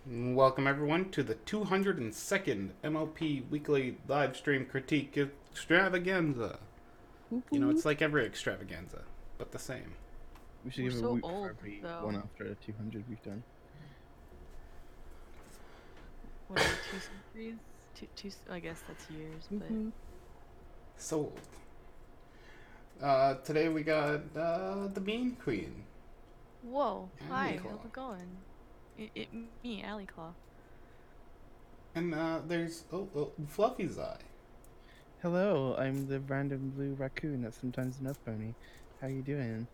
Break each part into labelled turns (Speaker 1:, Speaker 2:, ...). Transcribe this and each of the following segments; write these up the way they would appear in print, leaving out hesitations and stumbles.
Speaker 1: Welcome everyone to the 202nd MLP Weekly Live Stream Critique Extravaganza. You know, it's like every extravaganza, but the same.
Speaker 2: We should
Speaker 3: We're
Speaker 2: give a
Speaker 3: so
Speaker 2: whoop
Speaker 3: old,
Speaker 2: for every
Speaker 3: though.
Speaker 2: one after the 200 we've done.
Speaker 3: What are we, 2 centuries? I guess that's years, but
Speaker 1: So old. Today we got the Bean Queen.
Speaker 3: whoa! Hi,
Speaker 1: Claw.
Speaker 3: how's it going? Me, Alley Claw.
Speaker 1: And there's Fluffy's Eye.
Speaker 2: Hello, I'm the random blue raccoon that's sometimes an elf pony. How you doing?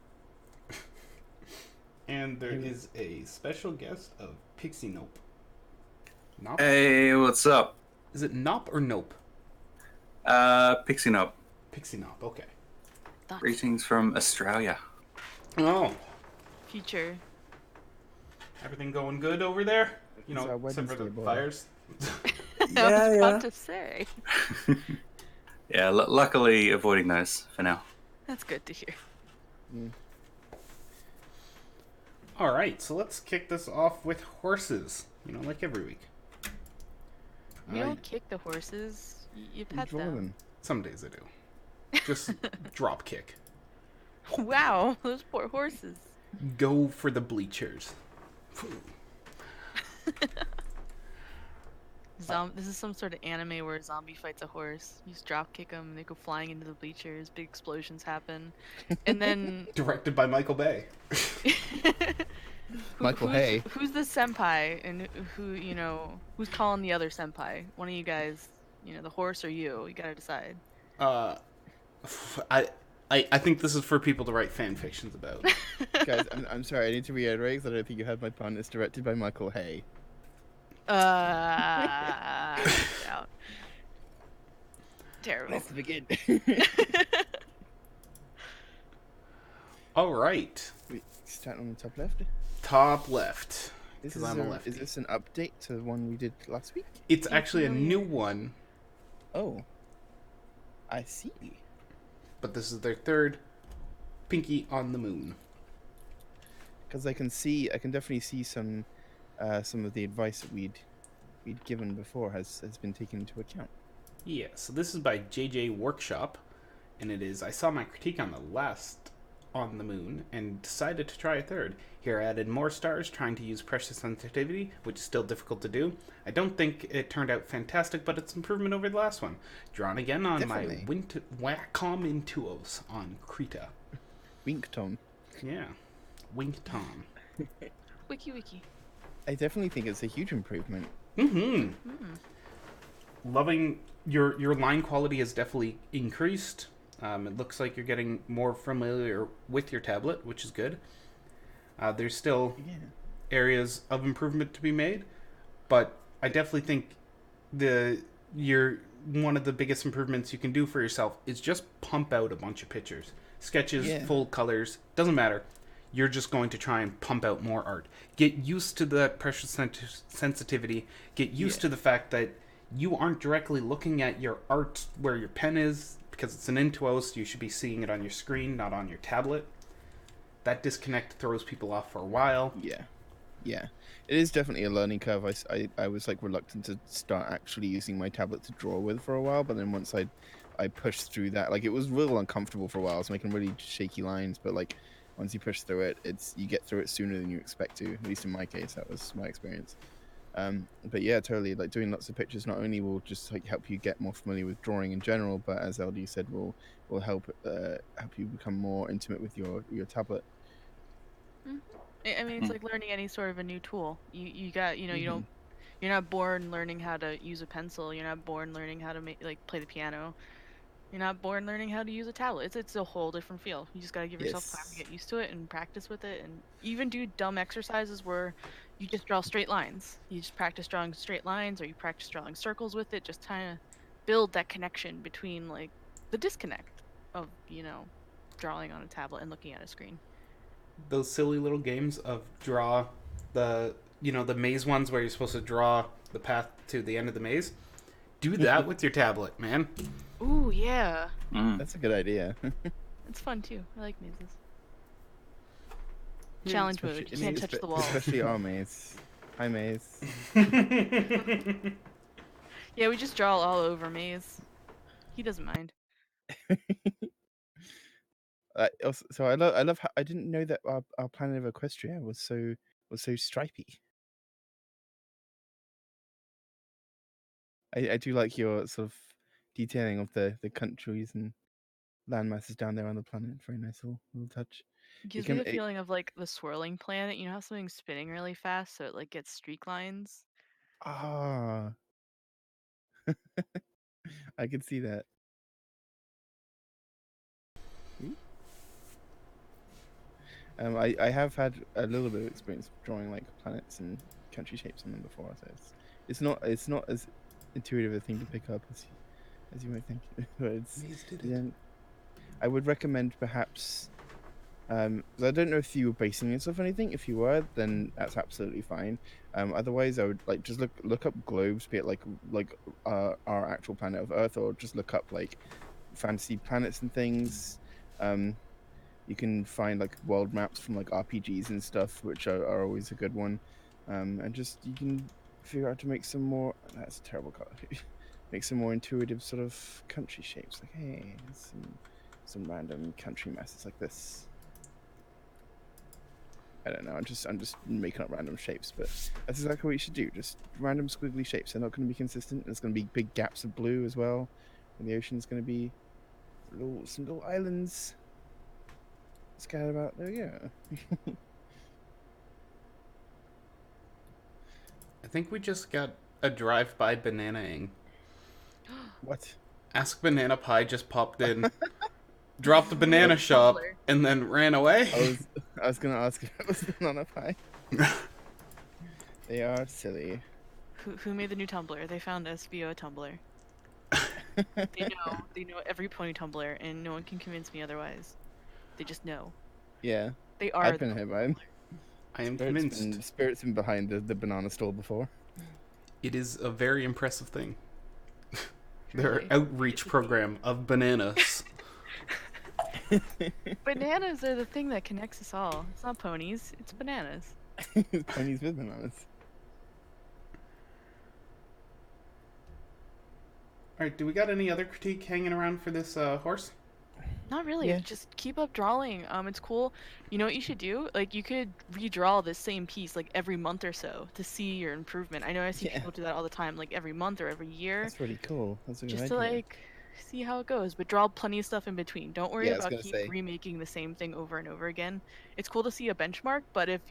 Speaker 1: And there is a special guest of Pixie Nope. Nop?
Speaker 4: Hey, what's up?
Speaker 1: Is it Nop or Nope?
Speaker 4: Pixie Nope.
Speaker 1: Pixie Nop, okay.
Speaker 3: That's
Speaker 4: Greetings from Australia.
Speaker 1: Oh,
Speaker 3: future.
Speaker 1: everything going good over there? You
Speaker 2: It's
Speaker 1: know,
Speaker 2: our
Speaker 1: except for the
Speaker 2: Wednesday, boy.
Speaker 1: fires.
Speaker 3: I was about to say.
Speaker 4: Yeah, luckily avoiding those for now.
Speaker 3: That's good to hear.
Speaker 1: All right, so let's kick this off with horses. You know, like every week.
Speaker 3: You don't kick the horses. You
Speaker 2: You
Speaker 3: pet
Speaker 2: draw
Speaker 3: them.
Speaker 2: them.
Speaker 1: Some days I do. Just drop kick.
Speaker 3: Wow, those poor horses.
Speaker 1: Go for the bleachers.
Speaker 3: This is some sort of anime where a zombie fights a horse. You just drop kick them, they go flying into the bleachers, big explosions happen. And then
Speaker 1: Directed by Michael Bay.
Speaker 2: Michael Hay.
Speaker 3: Who's the senpai and who's calling the other senpai? One of you guys, the horse or you. You gotta decide.
Speaker 1: I think this is for people to write fan fictions about.
Speaker 2: Guys, I'm sorry, I need to reiterate because I don't think you had my pun. It's directed by Michael Hay.
Speaker 3: Out. Terrible.
Speaker 2: Let's begin.
Speaker 1: All right,
Speaker 2: Wait, start on the top left.
Speaker 1: top left.
Speaker 2: This
Speaker 1: 'Cause
Speaker 2: is,
Speaker 1: I'm a lefty.
Speaker 2: is this an update to the one we did last week?
Speaker 1: It's actually a new one,
Speaker 2: Oh. I see.
Speaker 1: but this is their third Pinky on the Moon.
Speaker 2: Because I can definitely see some of the advice that we'd given before has been taken into account.
Speaker 1: Yeah, so this is by JJ Workshop, and it is, I saw my critique on the last on the moon and decided to try a third. Here I added more stars, trying to use pressure sensitivity, which is still difficult to do. I don't think it turned out fantastic, but it's improvement over the last one. Drawn again on
Speaker 2: Definitely.
Speaker 1: my Wacom Intuos on Krita.
Speaker 2: Wink Tom.
Speaker 1: Yeah, Wink Tom.
Speaker 3: Wiki.
Speaker 2: I definitely think it's a huge improvement.
Speaker 1: Mm-hmm. Loving your line quality has definitely increased. It looks like you're getting more familiar with your tablet, which is good. There's still
Speaker 2: Yeah.
Speaker 1: areas of improvement to be made, but I definitely think one of the biggest improvements you can do for yourself is just pump out a bunch of pictures, sketches,
Speaker 2: Yeah.
Speaker 1: full colors, doesn't matter. You're just going to try and pump out more art. Get used to that pressure sensitivity. Get used to the fact that you aren't directly looking at your art where your pen is, because it's an Intuos, you should be seeing it on your screen, not on your tablet. That disconnect throws people off for a while.
Speaker 2: Yeah. It is definitely a learning curve. I was like reluctant to start actually using my tablet to draw with for a while, but then once I pushed through that, like it was real uncomfortable for a while. I was making really shaky lines, but like once you push through it, you get through it sooner than you expect to. At least in my case, that was my experience. But yeah, totally. Like doing lots of pictures not only will just like help you get more familiar with drawing in general, but as LD said, will help you become more intimate with your tablet.
Speaker 3: I mean, it's like learning any sort of a new tool. You got, you're not born learning how to use a pencil. You're not born learning how to play the piano. You're not born learning how to use a tablet. It's a whole different field. You just gotta give yourself time to get used to it and practice with it, and even do dumb exercises where you just draw straight lines. You just practice drawing straight lines, or you practice drawing circles with it. Just trying to build that connection between like the disconnect of drawing on a tablet and looking at a screen.
Speaker 1: Those silly little games of draw the maze ones where you're supposed to draw the path to the end of the maze. Do that with your tablet, man.
Speaker 3: Ooh, yeah.
Speaker 2: That's a good idea.
Speaker 3: It's fun too. I like mazes. Challenge mode. You can't touch the wall.
Speaker 2: Especially our maze. Hi, Maze.
Speaker 3: Yeah, we just draw all over Maze. He doesn't mind.
Speaker 2: So I love how I didn't know that our planet of Equestria was so stripy. I do like your sort of detailing of the countries and land masses down there on the planet. Very nice little touch.
Speaker 3: Gives me the feeling of like the swirling planet. You know how something's spinning really fast, so it like gets streak lines.
Speaker 2: Ah, I could see that. I have had a little bit of experience drawing like planets and country shapes on them before, so it's not as intuitive a thing to pick up as you might think. But it's I would recommend perhaps. 'Cause I don't know if you were basing this off anything. If you were, then that's absolutely fine. Otherwise, I would like just look up globes, be it like our actual planet of Earth, or just look up like fantasy planets and things. You can find like world maps from like RPGs and stuff, which are always a good one. And just you can figure out to make some more. That's a terrible color. Make some more intuitive sort of country shapes. Like hey, some random country masses like this. I don't know. I'm just making up random shapes, but that's exactly what you should do. Just random squiggly shapes. They're not going to be consistent. There's going to be big gaps of blue as well, and the ocean's going to be some little islands scattered about. There we go.
Speaker 1: I think we just got a drive-by bananaing.
Speaker 2: What?
Speaker 1: Ask Banana Pie just popped in, dropped the banana shop, and then ran away.
Speaker 2: I was gonna ask if it was Banana Pie. They are silly.
Speaker 3: Who made the new Tumblr? They found us via a Tumblr. They know every pony Tumblr, and no one can convince me otherwise. They just know.
Speaker 2: Yeah.
Speaker 3: They are.
Speaker 2: I've been here by him.
Speaker 1: I am convinced.
Speaker 2: Spirit's been behind the banana stall before.
Speaker 1: It is a very impressive thing. Their outreach program of bananas.
Speaker 3: Bananas are the thing that connects us all. It's not ponies, it's bananas.
Speaker 2: Ponies with bananas.
Speaker 1: Alright, do we got any other critique hanging around for this horse?
Speaker 3: Not really.
Speaker 2: Yeah.
Speaker 3: Just keep up drawing. It's cool. You know what you should do? Like, you could redraw the same piece like every month or so to see your improvement. I know I see people do that all the time, like every month or every year.
Speaker 2: That's really cool. That's a good
Speaker 3: just
Speaker 2: idea.
Speaker 3: to like see how it goes, but draw plenty of stuff in between. Don't worry about remaking the same thing over and over again. It's cool to see a benchmark, but if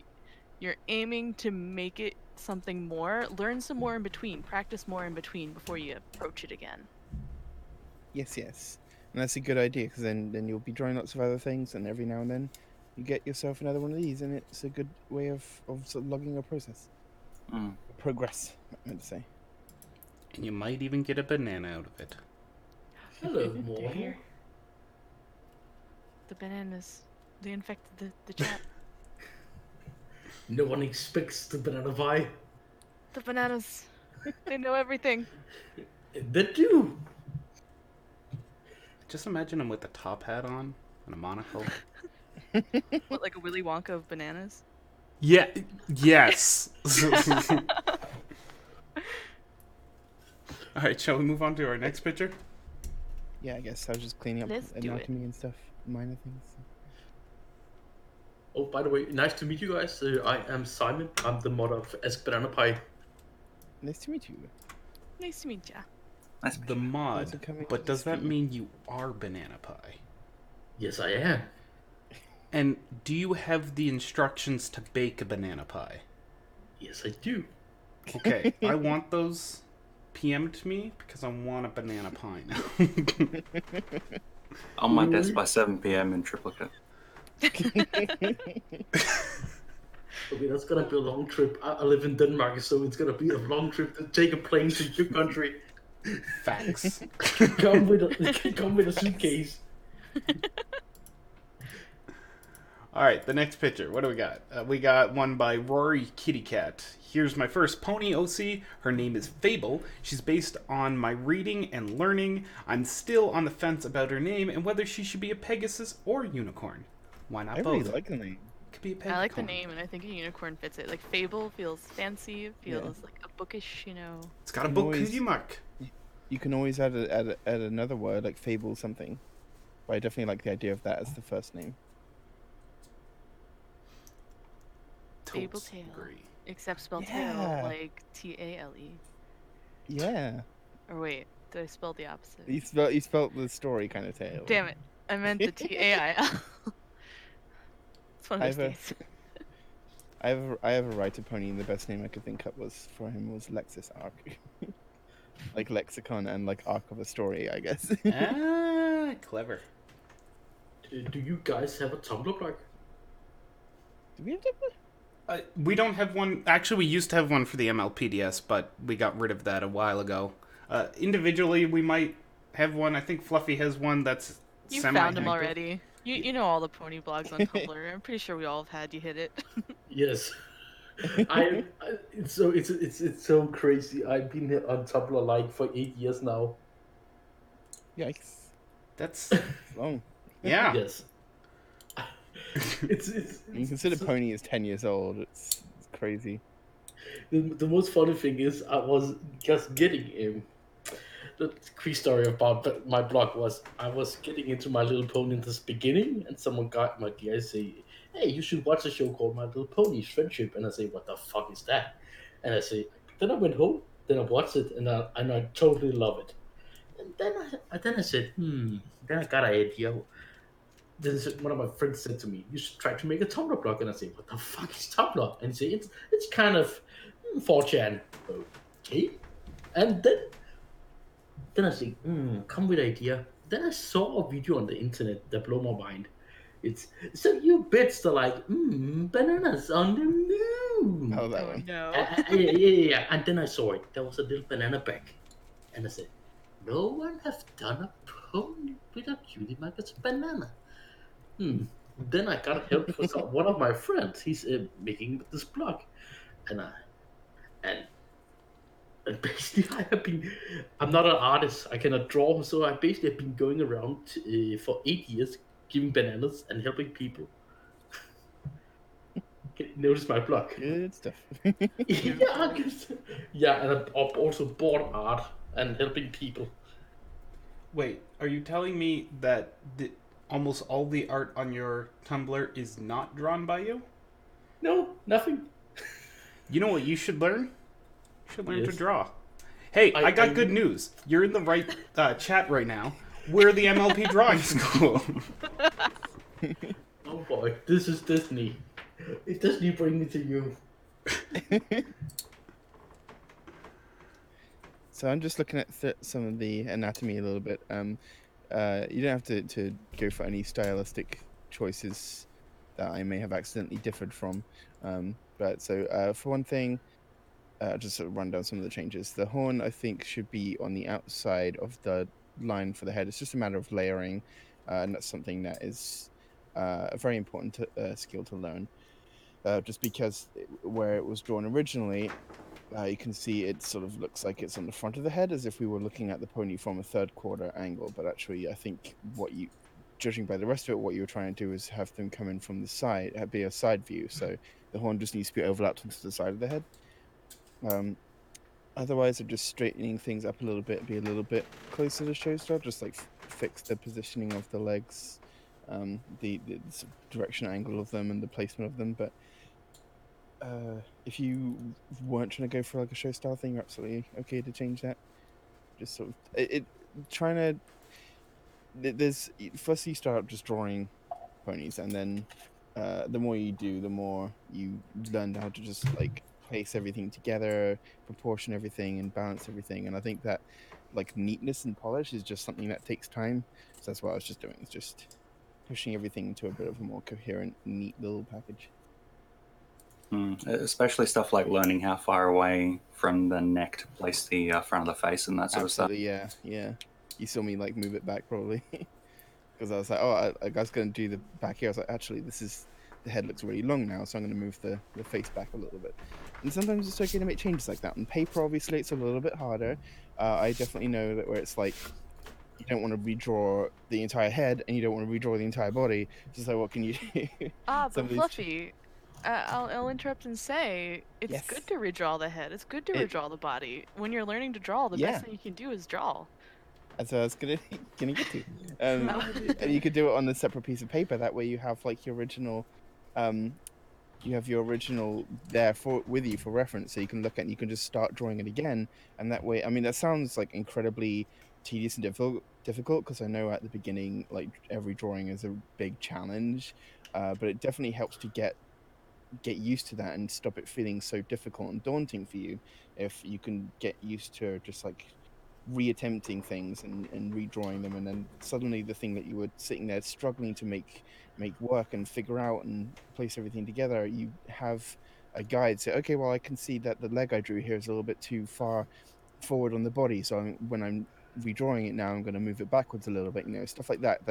Speaker 3: you're aiming to make it something more, learn some more in between, practice more in between before you approach it again.
Speaker 2: Yes. And that's a good idea, because then you'll be drawing lots of other things, and every now and then you get yourself another one of these, and it's a good way of sort of logging your process. Progress, I meant to say.
Speaker 1: And you might even get a banana out of it.
Speaker 5: Hello, mortal.
Speaker 3: The bananas, they infected the chat.
Speaker 5: No one expects the banana pie.
Speaker 3: The bananas, they know everything.
Speaker 5: They do.
Speaker 1: Just imagine him with a top hat on and a monocle.
Speaker 3: What, like a Willy Wonka of bananas?
Speaker 1: Yeah. Yes. All right, shall we move on to our next picture?
Speaker 2: Yeah, I guess I was just cleaning up anatomy and stuff, minor things.
Speaker 5: Oh, by the way, nice to meet you guys. I am Simon. I'm the mod of Ask Banana Pie.
Speaker 2: Nice to meet you.
Speaker 3: Nice to meet ya.
Speaker 1: The mod, but does that mean you are Banana Pie?
Speaker 5: Yes, I am.
Speaker 1: And do you have the instructions to bake a banana pie?
Speaker 5: Yes, I do.
Speaker 1: Okay, I want those PM'd to me because I want a banana pie now.
Speaker 4: On my desk by 7 p.m. in triplicate.
Speaker 5: Okay, that's gonna be a long trip. I live in Denmark, so it's gonna be a long trip to take a plane to your country.
Speaker 1: Facts.
Speaker 5: Come with a suitcase.
Speaker 1: Alright, the next picture. What do we got? We got one by Rory Kitty Cat. Here's my first pony OC. Her name is Fable. She's based on my reading and learning. I'm still on the fence about her name and whether she should be a Pegasus or unicorn. Why not both?
Speaker 2: I really like the name.
Speaker 1: Could be a peg
Speaker 3: I like the
Speaker 1: pony.
Speaker 3: name, and I think a unicorn fits it. Like Fable feels fancy. It feels like a bookish,
Speaker 1: It's got a
Speaker 2: You can
Speaker 1: book
Speaker 2: always-
Speaker 1: cutie mark.
Speaker 2: You can always add another word like fable something. But I definitely like the idea of that as the first name.
Speaker 3: Fable
Speaker 1: Totes
Speaker 3: tale.
Speaker 1: agree.
Speaker 3: Except spelled
Speaker 2: Yeah.
Speaker 3: tail, like Tale.
Speaker 2: Yeah.
Speaker 3: Or wait, did I spell the opposite?
Speaker 2: You spelt the story kind of tale.
Speaker 3: Damn it! I meant the Tail. It's one of those
Speaker 2: I've
Speaker 3: days.
Speaker 2: I have a writer pony, and the best name I could think up was for him was Lexis Arc. Like lexicon and like arc of a story, I guess.
Speaker 1: Ah, clever.
Speaker 5: Do you guys have a Tumblr blog?
Speaker 2: Do we have to?
Speaker 1: We don't have one. Actually, we used to have one for the MLPDS, but we got rid of that a while ago. Individually, we might have one. I think Fluffy has one that's
Speaker 3: You
Speaker 1: semi.
Speaker 3: found him already. You know all the pony blogs on Tumblr. I'm pretty sure we all have had you hit it.
Speaker 5: Yes. It's so crazy. I've been here on Tumblr like for 8 years now.
Speaker 2: Yikes!
Speaker 1: That's
Speaker 2: Long.
Speaker 1: yeah.
Speaker 5: Yes. It's
Speaker 2: You consider Pony is 10 years old. It's crazy.
Speaker 5: the most funny thing is I was just getting the quick story about my blog was I was getting into My Little Pony in the beginning, and someone got my idea say, "Hey, you should watch a show called My Little Pony's Friendship." And I say, "What the fuck is that?" And I say, then I went home, then I watched it, and I totally love it. And then I said, then I got an idea. Then one of my friends said to me, "You should try to make a Tumblr blog." And I say, "What the fuck is Tumblr?" And he say, "It's kind of 4chan." Okay. And then I say, come with idea. Then I saw a video on the internet that blew my mind. It's so you bits are like, bananas on the moon.
Speaker 2: Oh, that
Speaker 3: Oh
Speaker 2: one.
Speaker 3: no.
Speaker 5: Yeah. And then I saw it. There was a little banana back. And I said, no one has done a pony with a cutie mark as a banana. Then I got help from one of my friends. He's making this blog. And basically, I'm not an artist. I cannot draw, so I basically have been going around for 8 years, giving bananas and helping people. Notice my blog.
Speaker 2: Good stuff.
Speaker 5: Yeah, and I've also bought art and helping people.
Speaker 1: Wait, are you telling me that almost all the art on your Tumblr is not drawn by you?
Speaker 5: No, nothing.
Speaker 1: You know what you should learn? You should learn to
Speaker 5: Yes.
Speaker 1: draw. Hey, I got
Speaker 5: I-
Speaker 1: good news. You're in the right chat right now. We're the MLP Drawing School.
Speaker 5: Oh boy, this is Disney. If Disney bring it to you.
Speaker 2: So I'm just looking at some of the anatomy a little bit. You don't have to go for any stylistic choices that I may have accidentally differed from. But so for one thing, I'll just sort of run down some of the changes. The horn, I think, should be on the outside of the line for the head. It's just a matter of layering, and that's something that is a very important skill to learn. Just because where it was drawn originally, you can see it sort of looks like it's on the front of the head, as if we were looking at the pony from a third quarter angle. But actually, I think judging by the rest of it, what you were trying to do is have them come in from the side, be a side view. So the horn just needs to be overlapped onto the side of the head. Otherwise, I'm just straightening things up a little bit, be a little bit closer to show style, just like fix the positioning of the legs, the sort of direction angle of them and the placement of them. But if you weren't trying to go for like a show style thing, you're absolutely okay to change that. Just sort of trying to. There's first you start just drawing ponies, and then the more you do, the more you learn how to just like place everything together, proportion everything, and balance everything. And I think that like neatness and polish is just something that takes time. So that's what I was just doing. It's just pushing everything into a bit of a more coherent, neat little package.
Speaker 4: Especially stuff like learning how far away from the neck to place the front of the face and that sort
Speaker 2: Absolutely, yeah. You saw me like move it back probably, because I was like, oh, I was going to do the back here. I was like, actually, the head looks really long now, so I'm going to move the face back a little bit. And sometimes it's okay to make changes like that. On paper, obviously, it's a little bit harder. I definitely know that where it's like you don't want to redraw the entire head, and you don't want to redraw the entire body. So what can you do?
Speaker 3: Ah,
Speaker 2: Some
Speaker 3: but
Speaker 2: of these-
Speaker 3: Fluffy, I'll interrupt and say it's
Speaker 2: Yes.
Speaker 3: good to redraw the head. It's good to
Speaker 2: It-
Speaker 3: redraw the body. When you're learning to draw, the
Speaker 2: Yeah.
Speaker 3: best thing you can do is draw.
Speaker 2: That's what I was gonna get to. And you could do it on a separate piece of paper. That way, you have like your original, you have your original there with you for reference, so you can look at and you can just start drawing it again. And that way, I mean, that sounds like incredibly tedious and difficult because I know at the beginning, like every drawing is a big challenge, but it definitely helps to get used to that and stop it feeling so difficult and daunting for you if you can get used to just like reattempting things and redrawing them, and then suddenly the thing that you were sitting there struggling to make work and figure out and place everything together, you have a guide say, okay, well, I can see that the leg I drew here is a little bit too far forward on the body, so when I'm redrawing it now, I'm going to move it backwards a little bit, stuff like that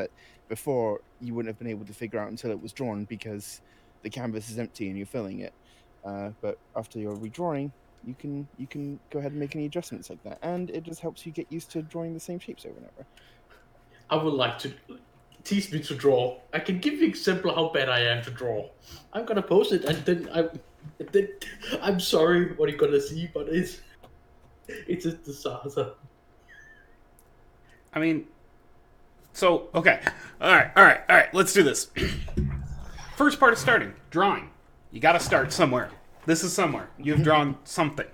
Speaker 2: before you wouldn't have been able to figure out until it was drawn, because the canvas is empty and you're filling it. But after you're redrawing, you can go ahead and make any adjustments like that, and it just helps you get used to drawing the same shapes over and over.
Speaker 5: I would like to teach me to draw. I can give you an example how bad I am to draw. I'm gonna post it, and then I'm sorry what you're gonna see, but it's a disaster.
Speaker 1: I mean, so, okay. All right. Let's do this. First part of starting, drawing. You got to start somewhere. This is somewhere. You've drawn something.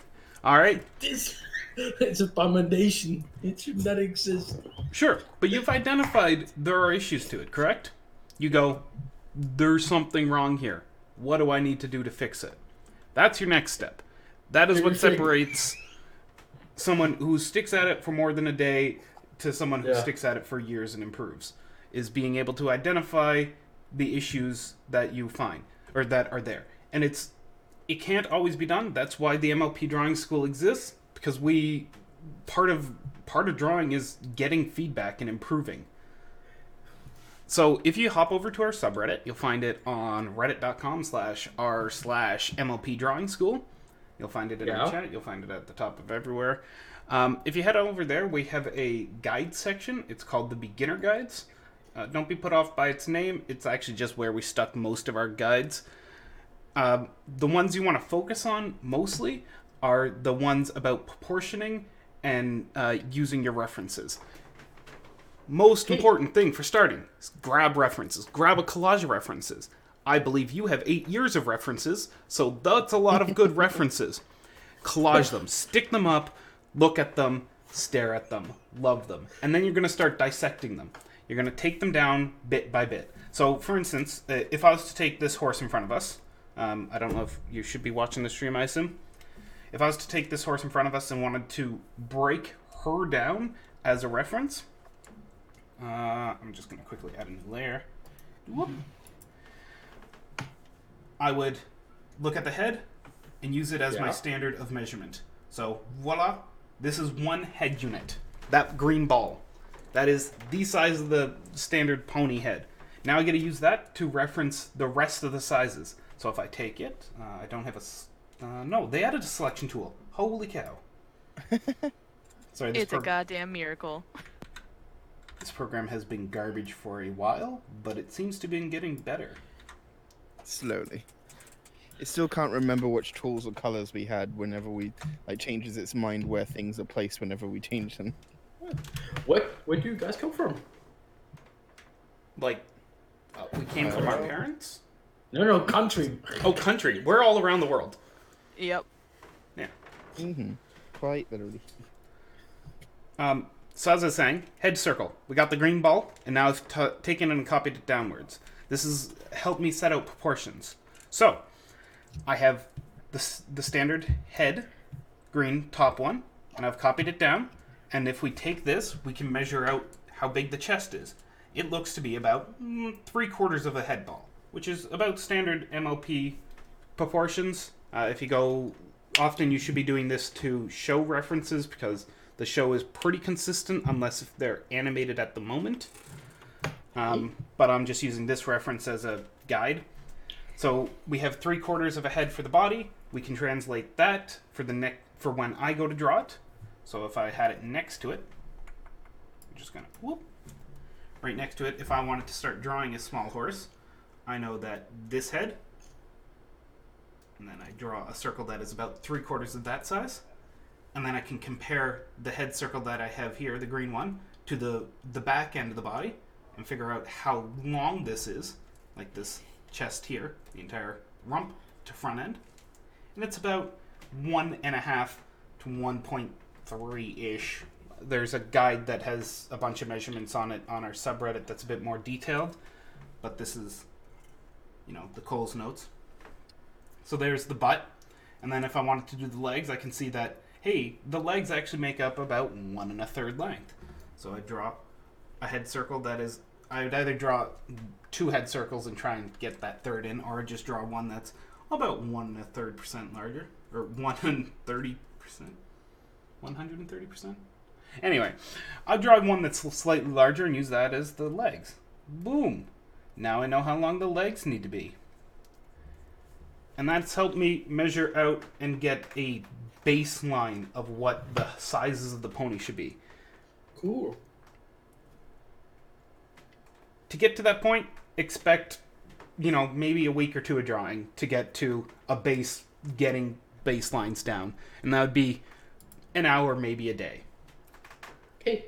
Speaker 1: All right?
Speaker 5: It's abomination. It should not exist.
Speaker 1: Sure, but you've identified there are issues to it, correct? You go, there's something wrong here. What do I need to do to fix it? That's your next step. That is what separates someone who sticks at it for more than a day to someone who sticks at it for years and improves, is being able to identify the issues that you find, or that are there. And it can't always be done. That's why the MLP Drawing School exists, because part of drawing is getting feedback and improving. So if you hop over to our subreddit, you'll find it on reddit.com/r/MLP Drawing School. You'll find it in our chat. You'll find it at the top of everywhere. If you head over there, we have a guide section. It's called the Beginner Guides. Don't be put off by its name. It's actually just where we stuck most of our guides. The ones you want to focus on mostly are the ones about proportioning and using your references. Most important thing for starting is grab references. Grab a collage of references. I believe you have 8 years of references, so that's a lot of good references. Collage them, stick them up, look at them, stare at them, love them. And then you're going to start dissecting them. You're going to take them down bit by bit. So, for instance, if I was to take this horse in front of us, I don't know if you should be watching the stream, I assume. If I was to take this horse in front of us and wanted to break her down as a reference, I'm just going to quickly add a new layer. Whoop. I would look at the head and use it as my standard of measurement. So, voila, this is one head unit. That green ball. That is the size of the standard pony head. Now I get to use that to reference the rest of the sizes. So if I take it, I don't have a... no, they added a selection tool. Holy cow. Sorry,
Speaker 3: It's a goddamn miracle.
Speaker 1: This program has been garbage for a while, but it seems to be getting better.
Speaker 2: Slowly. It still can't remember which tools or colors we had whenever we changes its mind where things are placed whenever we change them.
Speaker 5: Where do you guys come from?
Speaker 1: We came from our parents?
Speaker 5: No, country.
Speaker 1: Oh, country. We're all around the world.
Speaker 3: Yep.
Speaker 1: Yeah.
Speaker 2: Quite literally.
Speaker 1: So as I was saying, head circle. We got the green ball, and now I've taken it and copied it downwards. This has helped me set out proportions. So, I have the standard head, green top one, and I've copied it down. And if we take this, we can measure out how big the chest is. It looks to be about 3/4 of a head ball, which is about standard MLP proportions. If you go, often you should be doing this to show references because the show is pretty consistent unless if they're animated at the moment. But I'm just using this reference as a guide. So we have 3/4 of a head for the body. We can translate that for the neck for when I go to draw it. So if I had it next to it, I'm just gonna whoop right next to it. If I wanted to start drawing a small horse, I know that this head, and then I draw a circle that is about 3/4 of that size, and then I can compare the head circle that I have here, the green one, to the back end of the body, and figure out how long this is, like this chest here, the entire rump to front end, and it's about 1.5 to 1.3-ish. There's a guide that has a bunch of measurements on it on our subreddit that's a bit more detailed, but this is, the Cole's notes. So there's the butt, and then if I wanted to do the legs, I can see that, hey, the legs actually make up about 1 1/3 length. So I draw a head circle that is, I would either draw 2 head circles and try and get that third in, or just draw one that's about 1 1/3% larger, or 130%. 130%? Anyway, I'll draw one that's slightly larger and use that as the legs. Boom! Now I know how long the legs need to be. And that's helped me measure out and get a baseline of what the sizes of the pony should be.
Speaker 5: Cool.
Speaker 1: To get to that point, expect, maybe a week or 2 of drawing to get to a base, getting baselines down. And that would be an hour, maybe a day.
Speaker 5: Okay.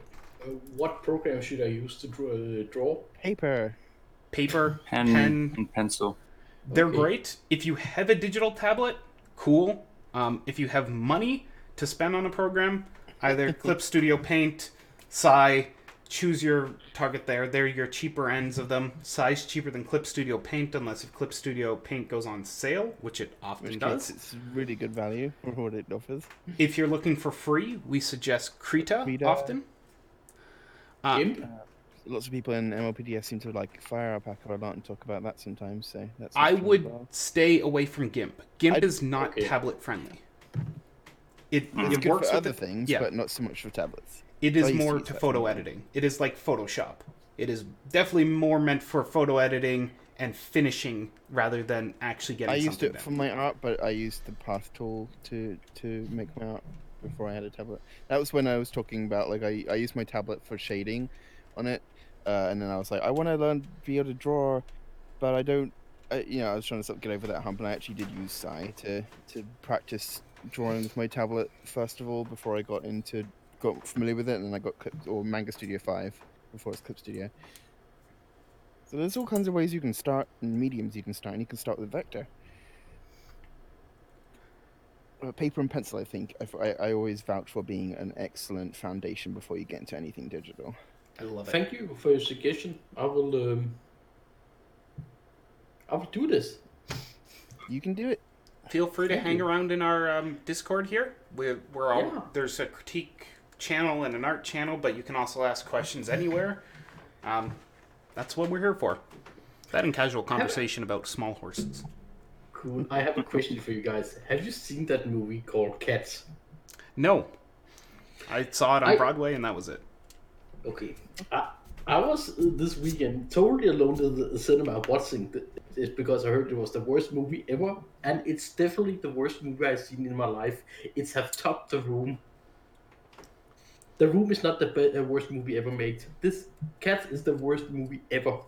Speaker 5: What program should I use to draw?
Speaker 2: Paper.
Speaker 1: Paper,
Speaker 4: Pen and pencil.
Speaker 1: They're
Speaker 5: Okay.
Speaker 1: great. If you have a digital tablet, cool. If you have money to spend on a program, either Clip Studio Paint, Sai, choose your target there. They're your cheaper ends of them. Sai's cheaper than Clip Studio Paint, unless if Clip Studio Paint goes on sale, which it often
Speaker 2: Which
Speaker 1: does.
Speaker 2: case it's really good value for what it offers.
Speaker 1: If you're looking for free, we suggest Krita
Speaker 2: Krita.
Speaker 1: often.
Speaker 5: GIMP?
Speaker 2: Lots of people in MLPDS seem to like Fire Alpaca a lot and talk about that sometimes. So that's.
Speaker 1: I
Speaker 2: useful as
Speaker 1: would
Speaker 2: well.
Speaker 1: stay away from GIMP. GIMP is not
Speaker 5: Okay.
Speaker 1: tablet friendly. It
Speaker 2: It's good
Speaker 1: works
Speaker 2: for
Speaker 1: with
Speaker 2: other
Speaker 1: it.
Speaker 2: things,
Speaker 1: Yeah.
Speaker 2: but not so much for tablets.
Speaker 1: It
Speaker 2: I
Speaker 1: is
Speaker 2: used to
Speaker 1: more
Speaker 2: use
Speaker 1: to
Speaker 2: that
Speaker 1: photo
Speaker 2: for-
Speaker 1: editing. It is like Photoshop. It is definitely more meant for photo editing and finishing rather than actually getting
Speaker 2: I used
Speaker 1: something
Speaker 2: it
Speaker 1: down.
Speaker 2: for my art, but I used the Path tool to make my art before I had a tablet. That was when I was talking about like I used my tablet for shading on it, and then I was like, I want to learn be able to draw, but I don't. I was trying to sort of get over that hump, and I actually did use Sai to practice drawing with my tablet first of all before I got familiar with it, and then I got Manga Studio 5 before it's Clip Studio. So there's all kinds of ways you can start, and mediums you can start, and you can start with vector. Paper and pencil, I think, I always vouch for being an excellent foundation before you get into anything digital.
Speaker 1: I love it.
Speaker 5: Thank you for your suggestion. I will do this.
Speaker 2: You can do it.
Speaker 1: Feel free to
Speaker 5: Thank
Speaker 1: hang
Speaker 5: you.
Speaker 1: around in our Discord here. We're all
Speaker 5: Yeah.
Speaker 1: there's a critique channel and an art channel, but you can also ask questions anywhere. That's what we're here for. That and casual conversation about small horses.
Speaker 5: Cool. I have a question for you guys. Have you seen that movie called Cats?
Speaker 1: No, I saw it on
Speaker 5: I-
Speaker 1: Broadway and that was it.
Speaker 5: Okay. I was this weekend totally alone in the cinema watching it because I heard it was the worst movie ever, and it's definitely the worst movie I've seen in my life. It's have topped The Room. The Room is not the worst movie ever made. This Cats is the worst movie ever.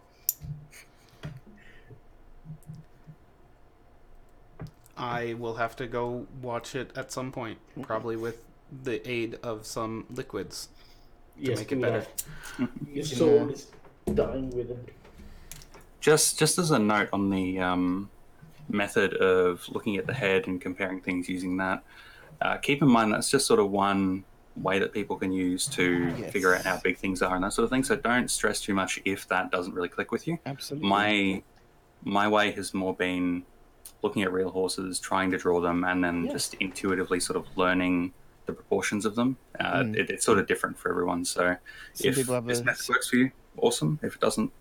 Speaker 1: I will have to go watch it at some point, probably with the aid of some liquids to make it
Speaker 5: do
Speaker 1: better.
Speaker 5: that. Your soul is dying with it.
Speaker 4: Just as a note on the method of looking at the head and comparing things using that, keep in mind that's just sort of one way that people can use to figure out how big things are and that sort of thing. So don't stress too much if that doesn't really click with you.
Speaker 2: Absolutely.
Speaker 4: My way has more been looking at real horses, trying to draw them, and then just intuitively sort of learning the proportions of them. It's sort of different for everyone. So
Speaker 2: Some
Speaker 4: if
Speaker 2: people have
Speaker 4: this
Speaker 2: a-
Speaker 4: method works for you, awesome. If it doesn't,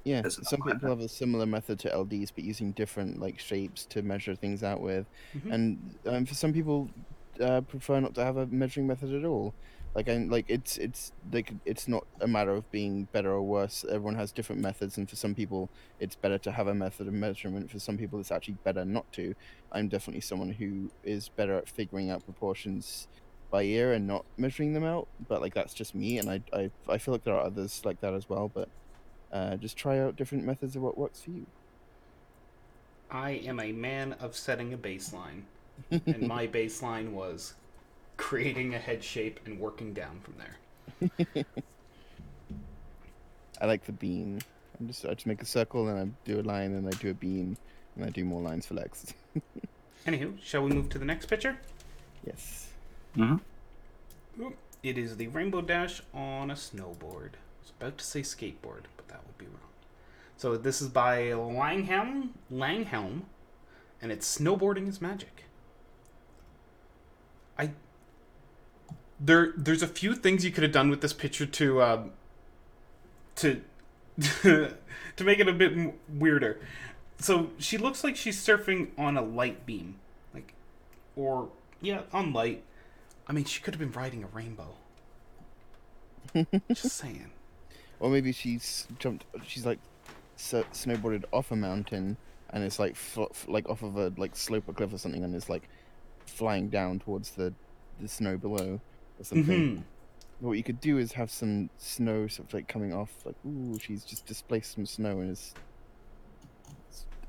Speaker 2: Yeah,
Speaker 4: There's
Speaker 2: some
Speaker 4: another
Speaker 2: people have a similar method to LDs, but using different like shapes to measure things out with.
Speaker 1: Mhm.
Speaker 2: And for some people, prefer not to have a measuring method at all. It's not a matter of being better or worse. Everyone has different methods, and for some people, it's better to have a method of measurement. For some people, it's actually better not to. I'm definitely someone who is better at figuring out proportions by ear and not measuring them out. But like that's just me, and I feel like there are others like that as well. But just try out different methods of what works for you.
Speaker 1: I am a man of setting a baseline, and my baseline was creating a head shape and working down from there.
Speaker 2: I like the bean. I just make a circle and I do a line and I do a bean and I do more lines for legs.
Speaker 1: Anywho, shall we move to the next picture?
Speaker 2: Yes.
Speaker 4: Mm-hmm.
Speaker 1: It is the Rainbow Dash on a snowboard. I was about to say skateboard, but that would be wrong. So this is by Langhelm, and it's Snowboarding is Magic. There's a few things you could have done with this picture to to make it a bit weirder. So she looks like she's surfing on a light beam, on light. I mean, she could have been riding a rainbow. Just saying.
Speaker 2: Or maybe she's like snowboarded off a mountain and it's like like off of a like slope or cliff or something, and it's like flying down towards the snow below or something.
Speaker 1: Mm-hmm.
Speaker 2: What you could do is have some snow sort of like coming off, like, ooh, she's just displaced some snow and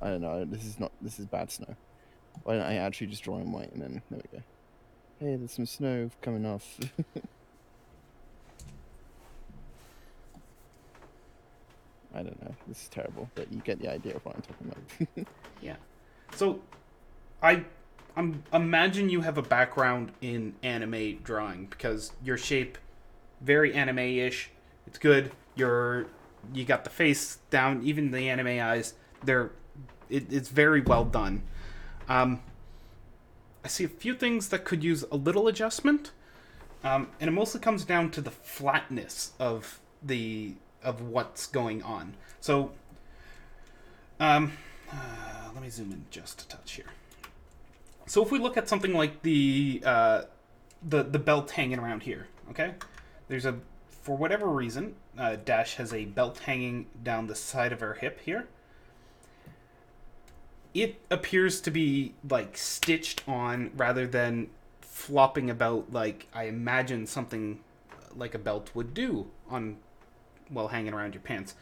Speaker 2: I don't know, this is bad snow. Why don't I actually just draw in white and then there we go. Hey, there's some snow coming off. I don't know, this is terrible, but you get the idea of what I'm talking about.
Speaker 1: Yeah. So, I imagine you have a background in anime drawing because your shape, very anime-ish. It's good. You got the face down, even the anime eyes. It's very well done. I see a few things that could use a little adjustment, and it mostly comes down to the flatness of what's going on. So, let me zoom in just a touch here. So if we look at something like the belt hanging around here, okay? For whatever reason, Dash has a belt hanging down the side of her hip here. It appears to be like stitched on rather than flopping about like I imagine something like a belt would do while hanging around your pants.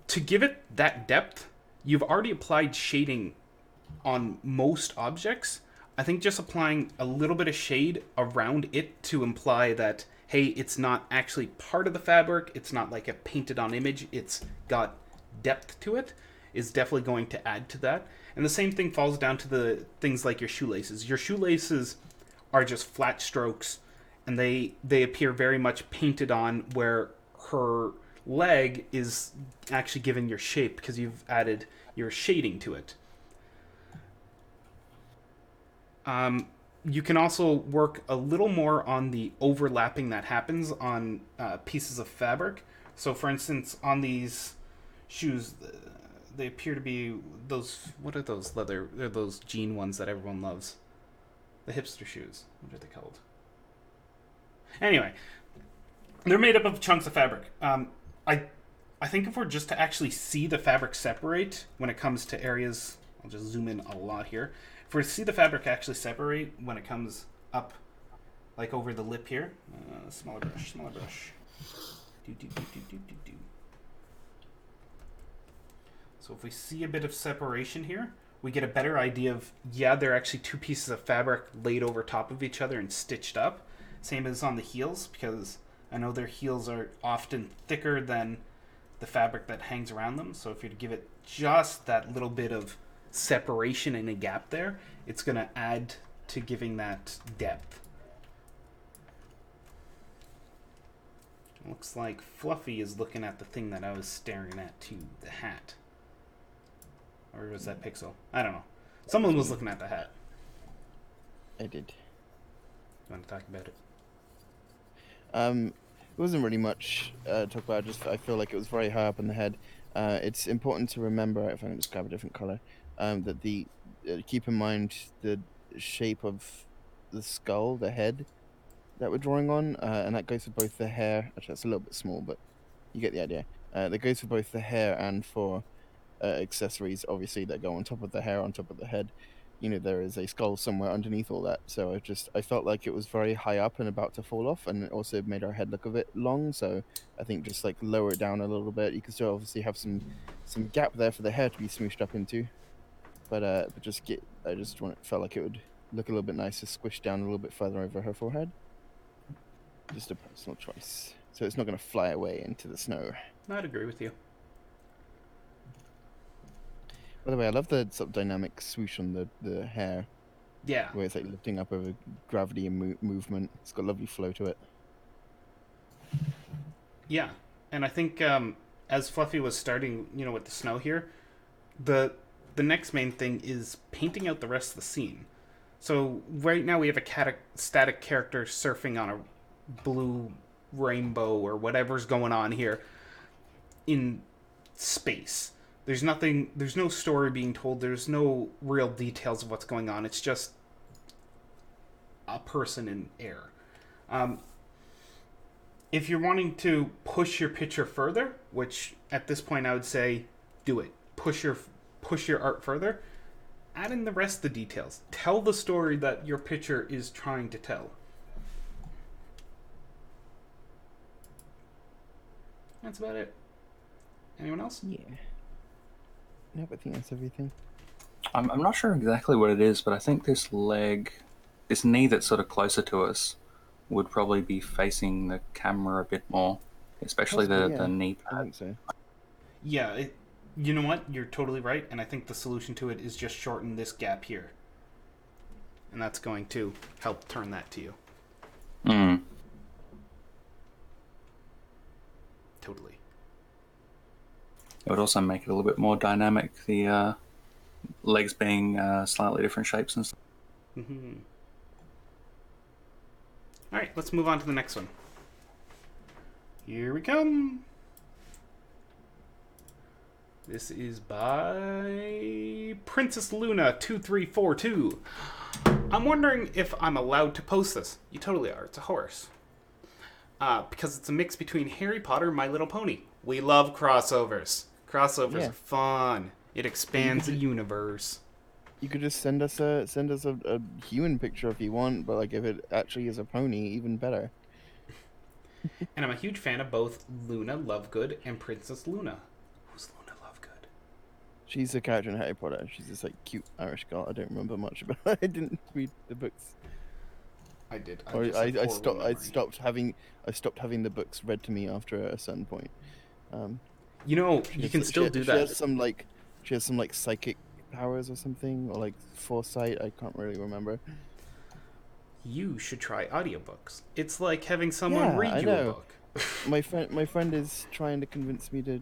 Speaker 1: To give it that depth, you've already applied shading on most objects. I think just applying a little bit of shade around it to imply that, hey, it's not actually part of the fabric, it's not like a painted on image, it's got depth to it, is definitely going to add to that. And the same thing falls down to the things like your shoelaces. Your shoelaces are just flat strokes, and they appear very much painted on, where her leg is actually given your shape because you've added your shading to it. You can also work a little more on the overlapping that happens on pieces of fabric. So, for instance, on these shoes, they appear to be those... What are those leather? They're those jean ones that everyone loves. The hipster shoes. What are they called? Anyway, they're made up of chunks of fabric. I think if we're just to actually see the fabric separate when it comes to areas... I'll just zoom in a lot here. If we see the fabric actually separate when it comes up, like over the lip here, smaller brush. So if we see a bit of separation here, we get a better idea of, yeah, they're actually two pieces of fabric laid over top of each other and stitched up. Same as on the heels, because I know their heels are often thicker than the fabric that hangs around them. So if you're to give it just that little bit of separation and a gap there, it's going to add to giving that depth. Looks like Fluffy is looking at the thing that I was staring at too, the hat. Or was that Pixel? I don't know. Someone was looking at the hat.
Speaker 2: I did.
Speaker 1: You want to talk about it?
Speaker 2: It wasn't really much to talk about. I feel like it was very high up in the head. It's important to remember, if I can just grab a different color, that keep in mind the shape of the skull, the head that we're drawing on, and that goes for both the hair. Actually, that's a little bit small, but you get the idea. That goes for both the hair and for accessories, obviously, that go on top of the hair, on top of the head. there is a skull somewhere underneath all that. So I felt like it was very high up and about to fall off, and it also made our head look a bit long. So I think just like lower it down a little bit. You can still obviously have some gap there for the hair to be smooshed up into, but felt like it would look a little bit nicer, squished down a little bit further over her forehead. Just a personal choice. So it's not going to fly away into the snow.
Speaker 1: I'd agree with you.
Speaker 2: By the way, I love the sort of dynamic swoosh on the hair,
Speaker 1: Yeah.
Speaker 2: where it's like lifting up over gravity and movement. It's got a lovely flow to it.
Speaker 1: Yeah, and I think as Fluffy was starting, with the snow here, the next main thing is painting out the rest of the scene. So right now we have a static character surfing on a blue rainbow or whatever's going on here in space. There's no story being told. There's no real details of what's going on. It's just a person in air. If you're wanting to push your picture further, which at this point I would say do it. Push your art further. Add in the rest of the details. Tell the story that your picture is trying to tell. That's about it. Anyone else?
Speaker 2: Yeah. Nope, I think that's everything.
Speaker 4: I'm not sure exactly what it is, but I think this knee that's sort of closer to us, would probably be facing the camera a bit more, especially the knee pad.
Speaker 2: I think so.
Speaker 1: Yeah, you know what? You're totally right, and I think the solution to it is just shorten this gap here. And that's going to help turn that to you.
Speaker 4: Mm.
Speaker 1: Totally.
Speaker 4: It would also make it a little bit more dynamic, the legs being slightly different shapes and stuff.
Speaker 1: Mm-hmm. All right, let's move on to the next one. Here we come. This is by Princess Luna 2342. I'm wondering if I'm allowed to post this. You totally are. It's a horse. Because it's a mix between Harry Potter and My Little Pony. We love crossovers. Crossovers are fun. It expands the universe.
Speaker 2: You could just send us a human picture if you want, but like if it actually is a pony, even better.
Speaker 1: And I'm a huge fan of both Luna Lovegood and Princess Luna. Who's Luna Lovegood?
Speaker 2: She's a character in Harry Potter. She's this like cute Irish girl. I don't remember much about her. I didn't read the books.
Speaker 1: I did.
Speaker 2: I stopped having the books read to me after a certain point.
Speaker 1: You can still do that.
Speaker 2: She has some psychic powers or something, or like foresight. I can't really remember.
Speaker 1: You should try audiobooks. It's like having someone read you a book.
Speaker 2: my friend is trying to convince me to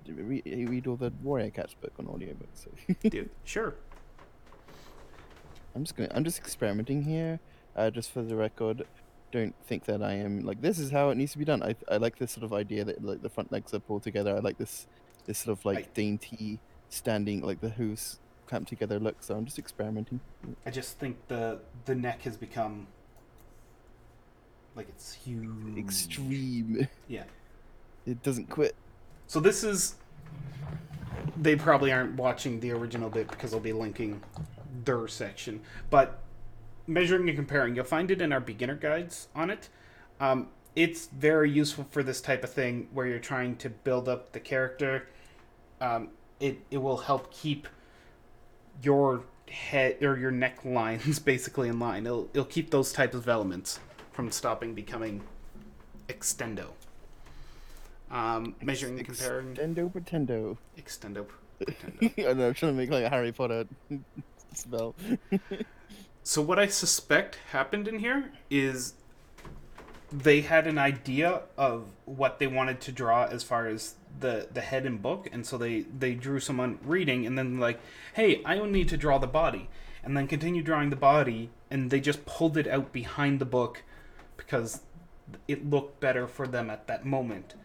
Speaker 2: read all the Warrior Cats book on audiobooks. So.
Speaker 1: Dude, sure.
Speaker 2: I'm just experimenting here. Just for the record, don't think that I am like this is how it needs to be done. I like this sort of idea that like the front legs are pulled together. I like this sort of like dainty standing, like the hooves clamped together look. So I'm just experimenting.
Speaker 1: I just think the neck has become like it's huge.
Speaker 2: Extreme.
Speaker 1: Yeah.
Speaker 2: It doesn't quit.
Speaker 1: So this is. They probably aren't watching the original bit because I'll be linking their section, but. Measuring and comparing, you'll find it in our beginner guides on it. It's very useful for this type of thing where you're trying to build up the character. It will help keep your head or your neck lines basically in line. It'll keep those types of elements from stopping becoming extendo. Measuring and comparing.
Speaker 2: Extendo pretendo.
Speaker 1: Extendo pretendo.
Speaker 2: I know, I'm trying to make like a Harry Potter spell.
Speaker 1: So what I suspect happened in here is they had an idea of what they wanted to draw as far as the head and book, and so they drew someone reading, and then like, hey, I only need to draw the body, and then continue drawing the body, and they just pulled it out behind the book because it looked better for them at that moment.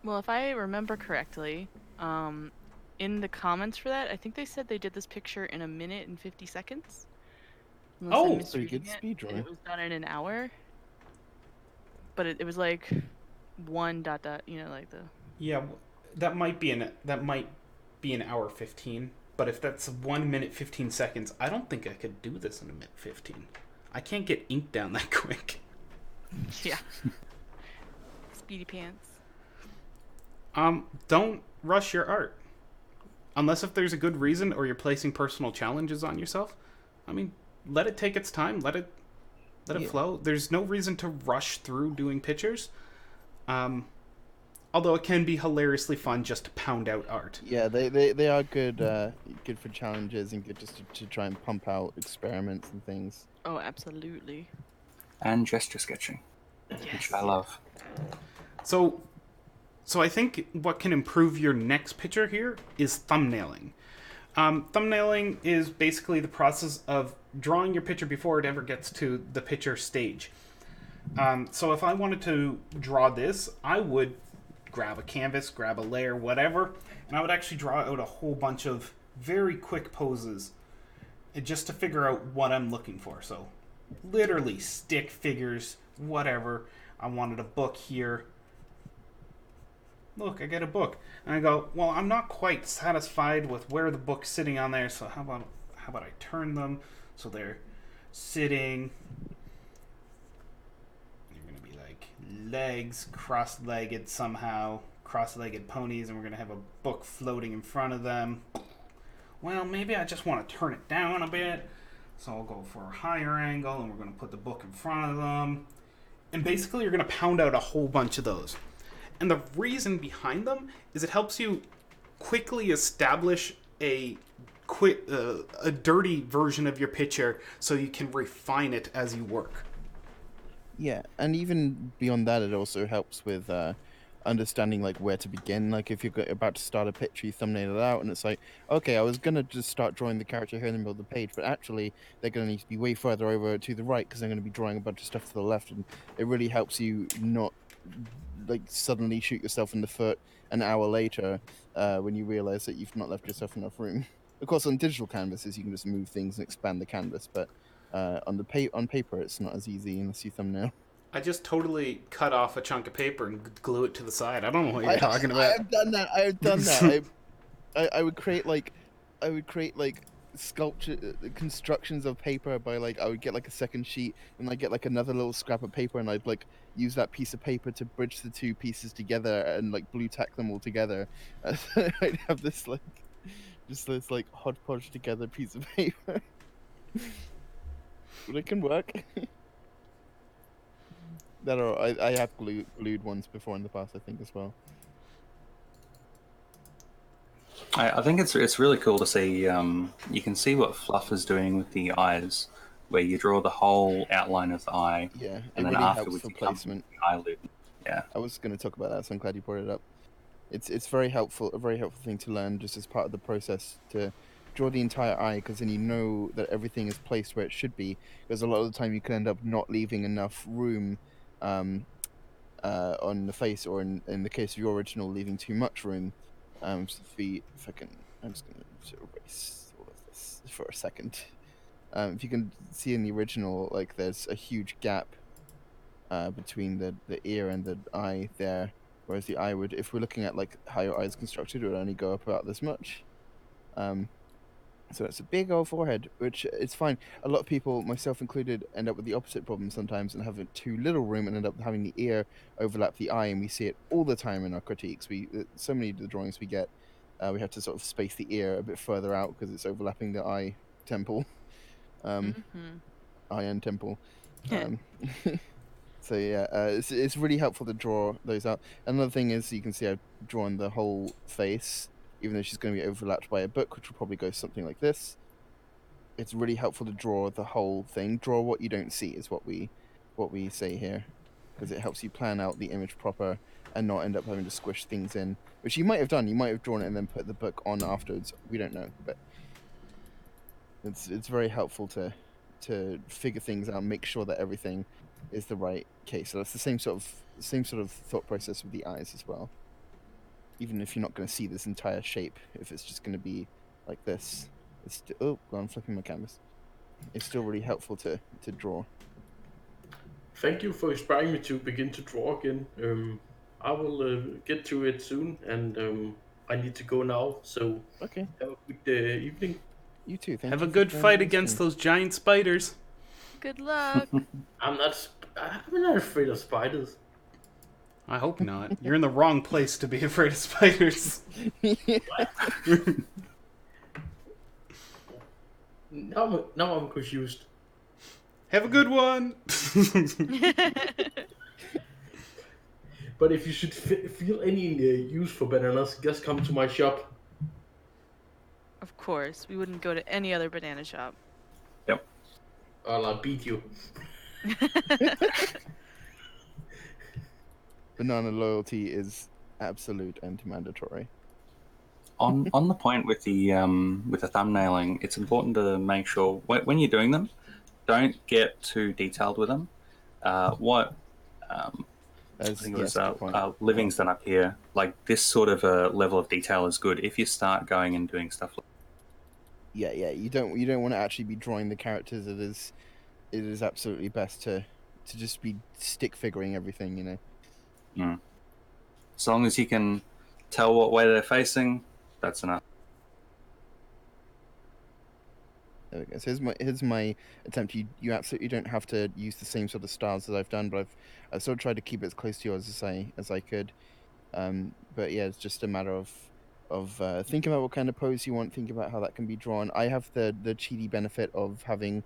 Speaker 3: Well, if I remember correctly, in the comments for that, I think they said they did this picture in 1 minute and 50 seconds.
Speaker 2: So you get speed drawing.
Speaker 3: It was done in an hour. But it was like one dot, like the.
Speaker 1: Yeah, that might be an hour 15. But if that's 1 minute 15 seconds, I don't think I could do this in a minute 15. I can't get ink down that quick.
Speaker 3: Yeah. Speedy pants.
Speaker 1: Don't rush your art. Unless if there's a good reason or you're placing personal challenges on yourself. I mean, let it take its time. Let it flow. There's no reason to rush through doing pictures. Although it can be hilariously fun just to pound out art.
Speaker 2: Yeah, they are good good for challenges and good just to try and pump out experiments and things.
Speaker 3: Oh, absolutely.
Speaker 4: And gesture sketching, which I love.
Speaker 1: So I think what can improve your next picture here is thumbnailing. Thumbnailing is basically the process of drawing your picture before it ever gets to the picture stage. So if I wanted to draw this, I would grab a canvas, grab a layer, whatever, and I would actually draw out a whole bunch of very quick poses just to figure out what I'm looking for. So literally stick figures, whatever. I wanted a book here. Look, I get a book. And I go, well, I'm not quite satisfied with where the book's sitting on there, so how about I turn them so they're sitting. You're going to be like legs, cross-legged somehow, cross-legged ponies, and we're going to have a book floating in front of them. Well, maybe I just want to turn it down a bit. So I'll go for a higher angle, and we're going to put the book in front of them. And basically, you're going to pound out a whole bunch of those. And the reason behind them is it helps you quickly establish a dirty version of your picture so you can refine it as you work.
Speaker 2: Yeah, and even beyond that, it also helps with understanding like where to begin. Like if you're about to start a picture, you thumbnail it out, and it's like, okay, I was gonna just start drawing the character here in the middle of the page, but actually they're gonna need to be way further over to the right because I'm gonna be drawing a bunch of stuff to the left, and it really helps you not like suddenly shoot yourself in the foot an hour later when you realize that you've not left yourself enough room. Of course, on digital canvases you can just move things and expand the canvas, but on paper it's not as easy unless you thumbnail.
Speaker 1: I just totally cut off a chunk of paper and glue it to the side. I don't know what you're talking about.
Speaker 2: I have done that. I would create like sculpture constructions of paper by like I would get like a second sheet and I'd get like another little scrap of paper and I'd like use that piece of paper to bridge the two pieces together and like blue tack them all together. I'd have this like just this like hodgepodge together piece of paper. But it can work. That are I have glued ones before in the past, I think, as well.
Speaker 4: I think it's really cool to see. You can see what Fluff is doing with the eyes, where you draw the whole outline of the eye,
Speaker 2: Yeah,
Speaker 4: and then
Speaker 2: really
Speaker 4: afterwards
Speaker 2: helps for
Speaker 4: you come to
Speaker 2: placement.
Speaker 4: the eyelid. Yeah,
Speaker 2: I was going to talk about that, so I'm glad you brought it up. It's very helpful, a very helpful thing to learn just as part of the process to draw the entire eye, because then you know that everything is placed where it should be. Because a lot of the time you can end up not leaving enough room on the face, or in the case of your original, leaving too much room. So I'm just going to erase all of this for a second. If you can see in the original, like there's a huge gap between the ear and the eye there, whereas the eye would, if we're looking at like how your eye is constructed, it would only go up about this much. So that's a big old forehead, which it's fine. A lot of people, myself included, end up with the opposite problem sometimes and have too little room and end up having the ear overlap the eye, and we see it all the time in our critiques. So many of the drawings we get, we have to sort of space the ear a bit further out because it's overlapping the eye temple, eye and temple. So yeah, it's really helpful to draw those out. Another thing is you can see I've drawn the whole face, even though she's going to be overlapped by a book, which will probably go something like this. It's really helpful to draw the whole thing. Draw what you don't see is what we say here, because it helps you plan out the image proper and not end up having to squish things in, which you might have done. You might have drawn it and then put the book on afterwards. We don't know, but it's very helpful to figure things out, make sure that everything is the right case. So it's the same sort of thought process with the eyes as well. Even if you're not going to see this entire shape, if it's just going to be like this, it's I'm flipping my canvas. It's still really helpful to draw.
Speaker 5: Thank you for inspiring me to begin to draw again. I will get to it soon, and I need to go now. So
Speaker 2: Okay,
Speaker 5: have a good evening.
Speaker 2: you too. Thank
Speaker 1: Have
Speaker 2: you
Speaker 1: a
Speaker 2: for
Speaker 1: good
Speaker 2: joining
Speaker 1: fight
Speaker 2: the
Speaker 1: against
Speaker 2: stream.
Speaker 1: those giant spiders.
Speaker 3: Good luck.
Speaker 5: I'm not afraid of spiders.
Speaker 1: I hope not. You're in the wrong place to be afraid of spiders.
Speaker 5: Now I'm confused.
Speaker 1: Have a good one.
Speaker 5: But if you should feel any use for bananas, just come to my shop.
Speaker 3: Of course, we wouldn't go to any other banana shop.
Speaker 4: Yep.
Speaker 5: I'll beat you.
Speaker 2: Banana loyalty is absolute and mandatory.
Speaker 4: On the point with the thumbnailing, it's important to make sure when you're doing them, don't get too detailed with them. What I think it was
Speaker 2: good point.
Speaker 4: Livingston up here, like this sort of a level of detail is good. If you start going and doing stuff like
Speaker 2: Yeah, you don't want to actually be drawing the characters. It is absolutely best to just be stick figuring everything, you know.
Speaker 4: as long as you can tell what way they're facing, that's enough.
Speaker 2: There we go. So here's my attempt. You absolutely don't have to use the same sort of styles as I've done, but I've sort of tried to keep it as close to yours as I could. But yeah, it's just a matter of thinking about what kind of pose you want, thinking about how that can be drawn. I have the cheaty benefit of having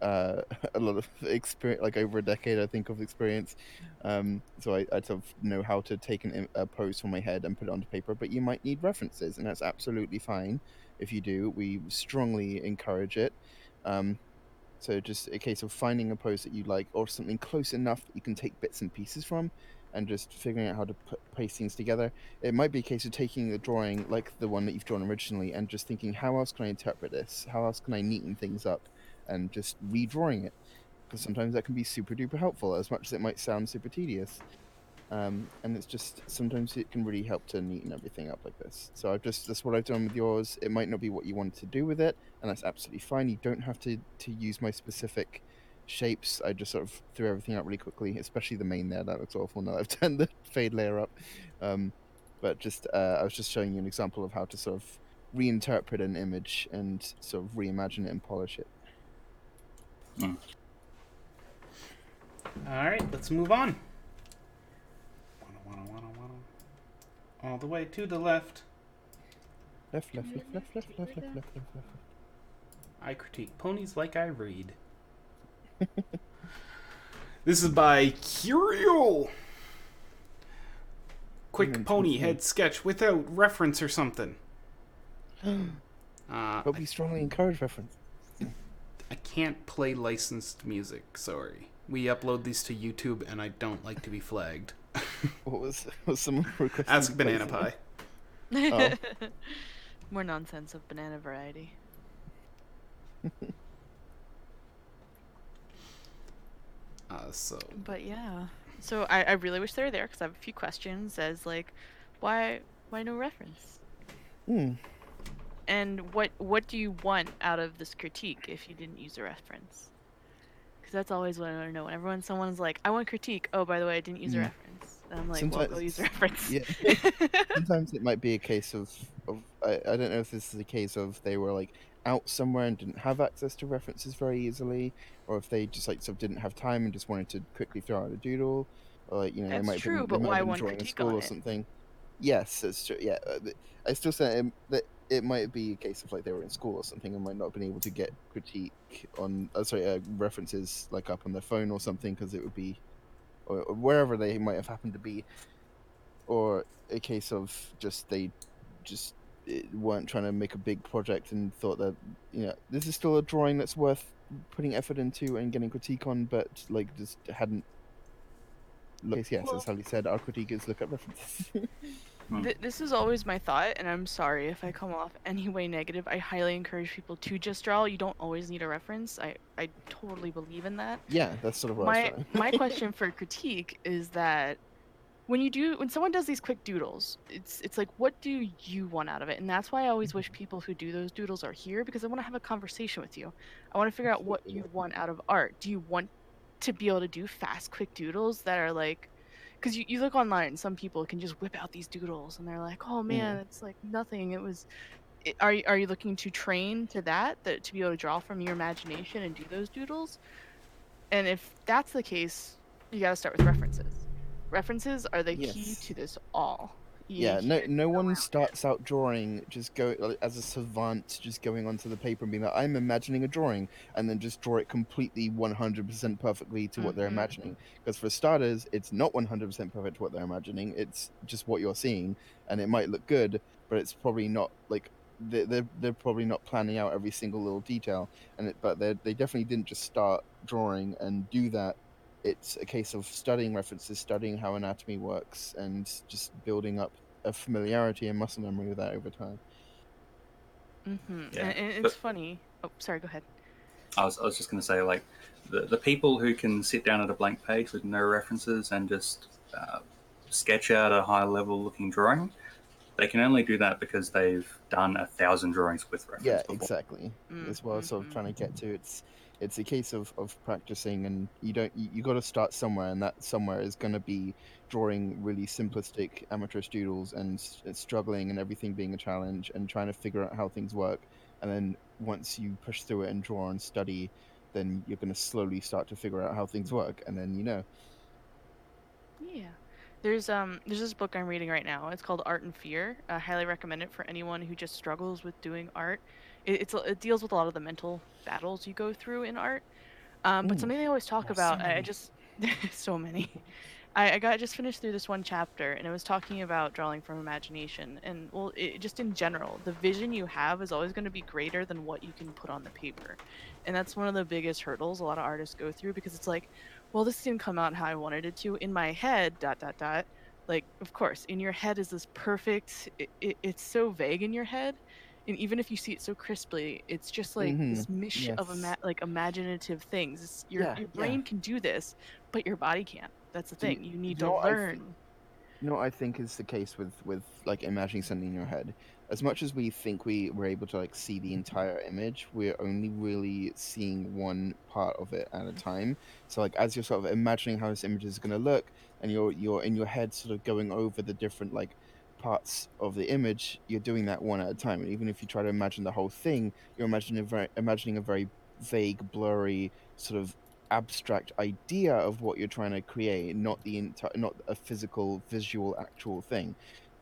Speaker 2: a lot of experience, like over a decade, I think, of experience. So I sort of know how to take a pose from my head and put it onto paper. But you might need references, and that's absolutely fine. If you do, we strongly encourage it. So just a case of finding a pose that you like, or something close enough that you can take bits and pieces from, and just figuring out how to paste things together. It might be a case of taking the drawing, like the one that you've drawn originally, and just thinking, how else can I interpret this? How else can I neaten things up? And just redrawing it. Because sometimes that can be super duper helpful, as much as it might sound super tedious. And it's just, sometimes it can really help to neaten everything up like this. So that's what I've done with yours. It might not be what you wanted to do with it, and that's absolutely fine. You don't have to use my specific shapes. I just sort of threw everything out really quickly, especially the main there. That looks awful now I've turned the fade layer up. But just I was just showing you an example of how to sort of reinterpret an image and sort of reimagine it and polish it.
Speaker 1: All right, let's move on. All the way to the left.
Speaker 2: Left.
Speaker 1: I critique ponies like I read. This is by Curio. Quick pony head sketch without reference or something.
Speaker 2: But we strongly encourage reference.
Speaker 1: I can't play licensed music, sorry. We upload these to YouTube and I don't like to be flagged.
Speaker 2: What was someone requesting?
Speaker 1: Ask Banana Pie.
Speaker 2: Oh.
Speaker 3: More nonsense of banana variety. But yeah. So I really wish they were there because I have a few questions as like, why no reference? And what do you want out of this critique if you didn't use a reference? Because that's always what I want to know. Whenever someone's like, I want critique. Oh, by the way, I didn't use a reference. And I'm like,
Speaker 2: Sometimes,
Speaker 3: well, go use a reference.
Speaker 2: Yeah. Sometimes it might be a case of I don't know if this is a case of they were like out somewhere and didn't have access to references very easily, or if they just like sort of didn't have time and just wanted to quickly throw out a doodle, or like, you know,
Speaker 3: That's
Speaker 2: they might
Speaker 3: true,
Speaker 2: have
Speaker 3: but
Speaker 2: been,
Speaker 3: why
Speaker 2: drawing
Speaker 3: one
Speaker 2: in
Speaker 3: critique
Speaker 2: school
Speaker 3: on
Speaker 2: or
Speaker 3: it?
Speaker 2: something. Yes, that's true. Yeah, I still say that it might be a case of like they were in school or something and might not have been able to get critique on references like up on their phone or something, because it would be or wherever they might have happened to be, or a case of just they just weren't trying to make a big project and thought that, you know, this is still a drawing that's worth putting effort into and getting critique on, but like just hadn't. Yes, as Sally said, our critique is look at references.
Speaker 3: This is always my thought, and I'm sorry if I come off any way negative. I highly encourage people to just draw. You don't always need a reference. I totally believe in that.
Speaker 2: Yeah, that's sort of what I was trying.
Speaker 3: My question for critique is that when someone does these quick doodles, it's like, what do you want out of it? And that's why I always wish people who do those doodles are here, because I want to have a conversation with you. I want to figure out what you want out of art. Do you want to be able to do fast, quick doodles that are like, because you look online, some people can just whip out these doodles and they're like, oh man, it's like nothing. It was. Are you looking to train to that to be able to draw from your imagination and do those doodles? And if that's the case, you got to start with references. References are the key
Speaker 2: Yes.
Speaker 3: to this all. You
Speaker 2: Yeah, no,
Speaker 3: can't
Speaker 2: no
Speaker 3: go
Speaker 2: one
Speaker 3: around it.
Speaker 2: starts out drawing just go as a savant, just going onto the paper and being like, I'm imagining a drawing, and then just draw it completely 100% perfectly to what they're
Speaker 3: Mm-hmm.
Speaker 2: imagining. Because for starters, it's not 100% perfect to what they're imagining. It's just what you're seeing, and it might look good, but it's probably not like they're probably not planning out every single little detail. But they definitely didn't just start drawing and do that. It's a case of studying references, studying how anatomy works, and just building up a familiarity and muscle memory with that over time.
Speaker 3: Mm-hmm.
Speaker 4: Yeah,
Speaker 3: And it's
Speaker 4: but
Speaker 3: funny. Oh, sorry. Go ahead.
Speaker 4: I was just going to say, like, the people who can sit down at a blank page with no references and just sketch out a high level looking drawing, they can only do that because they've done 1,000 drawings with
Speaker 2: Yeah,
Speaker 4: reference before.
Speaker 2: exactly. That's what I was sort of
Speaker 3: Mm-hmm.
Speaker 2: trying to get to. It's a case of practicing, and you got to start somewhere, and that somewhere is going to be drawing really simplistic amateurish doodles and struggling and everything being a challenge and trying to figure out how things work. And then once you push through it and draw and study, then you're going to slowly start to figure out how things work, and then
Speaker 3: Yeah. There's this book I'm reading right now. It's called Art and Fear. I highly recommend it for anyone who just struggles with doing art. It deals with a lot of the mental battles you go through in art. But
Speaker 2: Mm.
Speaker 3: something they always talk
Speaker 5: Oh, so
Speaker 3: about, I
Speaker 5: many.
Speaker 3: just so many. I got just finished through this one chapter, and it was talking about drawing from imagination, and well, just in general, the vision you have is always going to be greater than what you can put on the paper, and that's one of the biggest hurdles a lot of artists go through because it's like, well, this didn't come out how I wanted it to in my head. Dot dot dot. Like, of course, in your head is this perfect. It's so vague in your head, and even if you see it so crisply, it's just like
Speaker 2: Mm-hmm.
Speaker 3: this mish of
Speaker 2: Yes.
Speaker 3: like imaginative things.
Speaker 2: Yeah,
Speaker 3: Your
Speaker 2: yeah.
Speaker 3: brain can do this, but your body can't. That's the
Speaker 2: Do you,
Speaker 3: thing. You need
Speaker 2: you
Speaker 3: to
Speaker 2: know what
Speaker 3: learn.
Speaker 2: you know what I think is the case with like imagining something in your head? As much as we think we're able to like see the entire image, we're only really seeing one part of it at a time. So like as you're sort of imagining how this image is going to look, and you're in your head sort of going over the different like parts of the image, you're doing that one at a time. And even if you try to imagine the whole thing, you're imagining a very vague, blurry sort of abstract idea of what you're trying to create, not the entire, not a physical, visual, actual thing.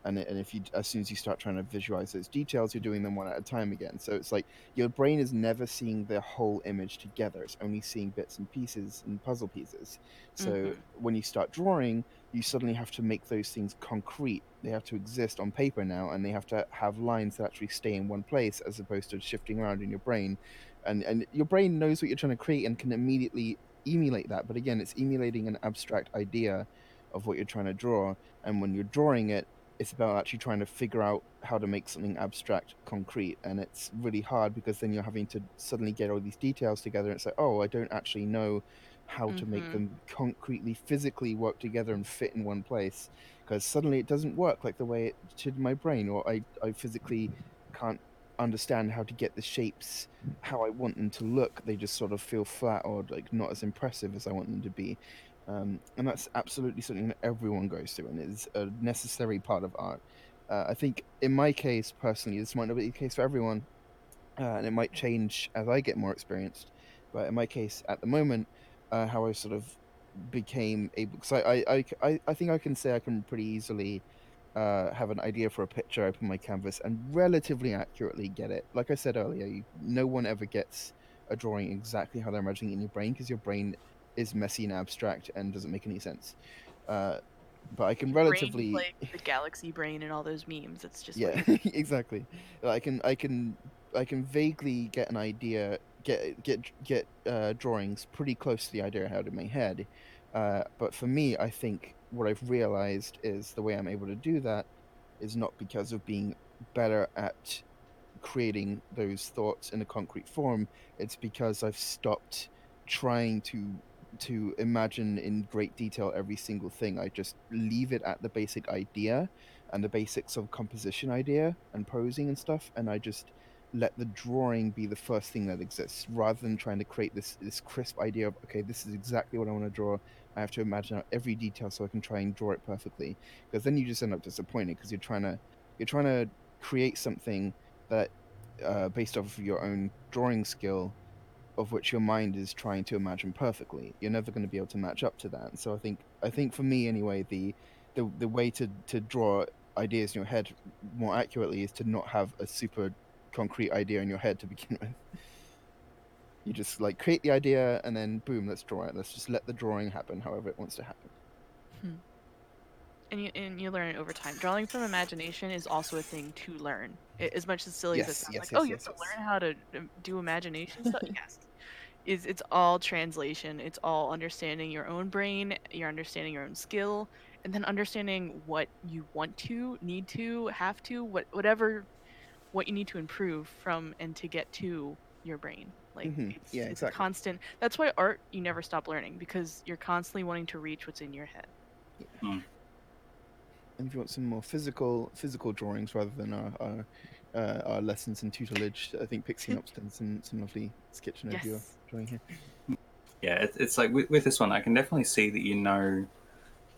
Speaker 2: And if you, as soon as you start trying to visualize those details, you're doing them one at a time again. So it's like your brain is never seeing the whole image together. It's only seeing bits and pieces and puzzle pieces. So
Speaker 3: Hmm.
Speaker 2: when you start drawing, you suddenly have to make those things concrete. They have to exist on paper now, and they have to have lines that actually stay in one place as opposed to shifting around in your brain. And your brain knows what you're trying to create and can immediately emulate that. But again, it's emulating an abstract idea of what you're trying to draw. And when you're drawing it, it's about actually trying to figure out how to make something abstract concrete. And it's really hard because then you're having to suddenly get all these details together. And it's like, oh, I don't actually know how to make
Speaker 3: Hmm.
Speaker 2: them concretely, physically work together and fit in one place. Because suddenly it doesn't work like the way it should in my brain, or I physically can't understand how to get the shapes how I want them to look. They just sort of feel flat or like not as impressive as I want them to be. And that's absolutely something that everyone goes through and is a necessary part of art. I think in my case, personally, this might not be the case for everyone, and it might change as I get more experienced. But in my case, at the moment, how I sort of became able, because I think I can say I can pretty easily have an idea for a picture, open my canvas, and relatively accurately get it. Like I said earlier, no one ever gets a drawing exactly how they're imagining it in your brain because your brain is messy and abstract and doesn't make any sense. Uh, but I can
Speaker 3: Your brain is
Speaker 2: relatively
Speaker 3: like the galaxy brain and all those memes. It's just
Speaker 2: yeah,
Speaker 3: weird.
Speaker 2: exactly. I can vaguely get an idea, get drawings pretty close to the idea I had in my head. But for me, I think what I've realized is the way I'm able to do that is not because of being better at creating those thoughts in a concrete form. It's because I've stopped trying to imagine in great detail every single thing. I just leave it at the basic idea and the basics of composition idea and posing and stuff, and I just let the drawing be the first thing that exists, rather than trying to create this crisp idea of, okay, this is exactly what I want to draw. I have to imagine out every detail so I can try and draw it perfectly, because then you just end up disappointed, because you're trying to create something that based off of your own drawing skill, of which your mind is trying to imagine perfectly. You're never going to be able to match up to that. And so I think for me anyway, the way to draw ideas in your head more accurately is to not have a super concrete idea in your head to begin with. You just like create the idea and then boom, let's draw it. Let's just let the drawing happen however it wants to happen.
Speaker 3: And you learn it over time. Drawing from imagination is also a thing to learn. As much as silly as it
Speaker 2: Yes,
Speaker 3: sounds,
Speaker 2: yes,
Speaker 3: like,
Speaker 2: yes,
Speaker 3: oh, you
Speaker 2: yes,
Speaker 3: have to
Speaker 2: yes.
Speaker 3: learn how to do imagination stuff. Yes, it's all translation. It's all understanding your own brain, you're understanding your own skill, and then understanding what you want to, need to, have to, what you need to improve from and to get to your brain. Like
Speaker 2: Yeah,
Speaker 3: it's a
Speaker 2: exactly.
Speaker 3: constant. That's why art, you never stop learning, because you're constantly wanting to reach what's in your head.
Speaker 4: Mm.
Speaker 2: And if you want some more physical drawings rather than our lessons in tutelage, I think Pixie Nop's done some lovely sketching of your
Speaker 3: Yes.
Speaker 2: drawing here.
Speaker 4: Yeah, it's like with this one, I can definitely see that you know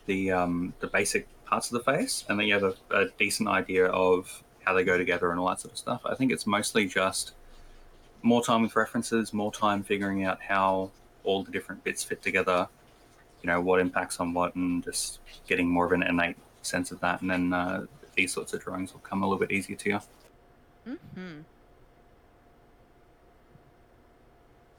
Speaker 4: the basic parts of the face, and then you have a decent idea of how they go together and all that sort of stuff. I think it's mostly just more time with references, more time figuring out how all the different bits fit together, you know, what impacts on what, and just getting more of an innate sense of that. And then these sorts of drawings will come a little bit easier to you.
Speaker 3: Mm-hmm.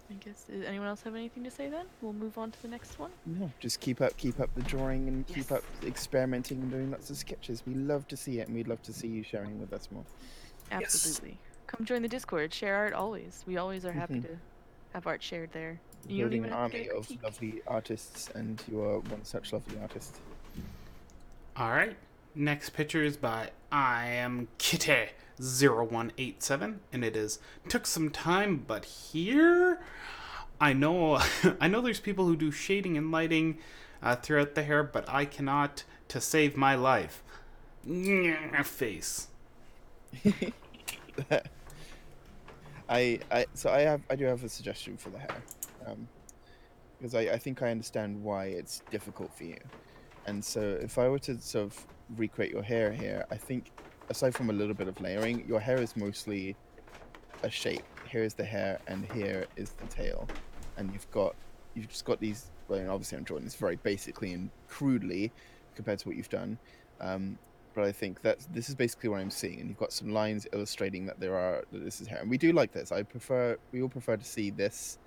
Speaker 3: I guess, does anyone else have anything to say then? We'll move on to the next one.
Speaker 2: No, just keep up the drawing and keep
Speaker 3: Yes.
Speaker 2: up experimenting and doing lots of sketches. We love to see it, and we'd love to see you sharing with us more.
Speaker 3: Absolutely. Come join the Discord. Share art always. We always are happy to have art shared there. You don't
Speaker 2: Building
Speaker 3: even
Speaker 2: an
Speaker 3: have to get
Speaker 2: army
Speaker 3: a
Speaker 2: of
Speaker 3: critique.
Speaker 2: lovely artists, and you are one such lovely artist.
Speaker 1: All right. Next picture is by I am Kitty 0187, and it is took some time, but here I know I know there's people who do shading and lighting throughout the hair, but I cannot to save my life. Face.
Speaker 2: I do have a suggestion for the hair, because I think I understand why it's difficult for you. And so if I were to sort of recreate your hair here, I think aside from a little bit of layering, your hair is mostly a shape. Here is the hair, and here is the tail, and you've just got these. Well, obviously I'm drawing this very basically and crudely compared to what you've done, but I think that this is basically what I'm seeing, and you've got some lines illustrating that this is hair, and we do like this. We all prefer to see this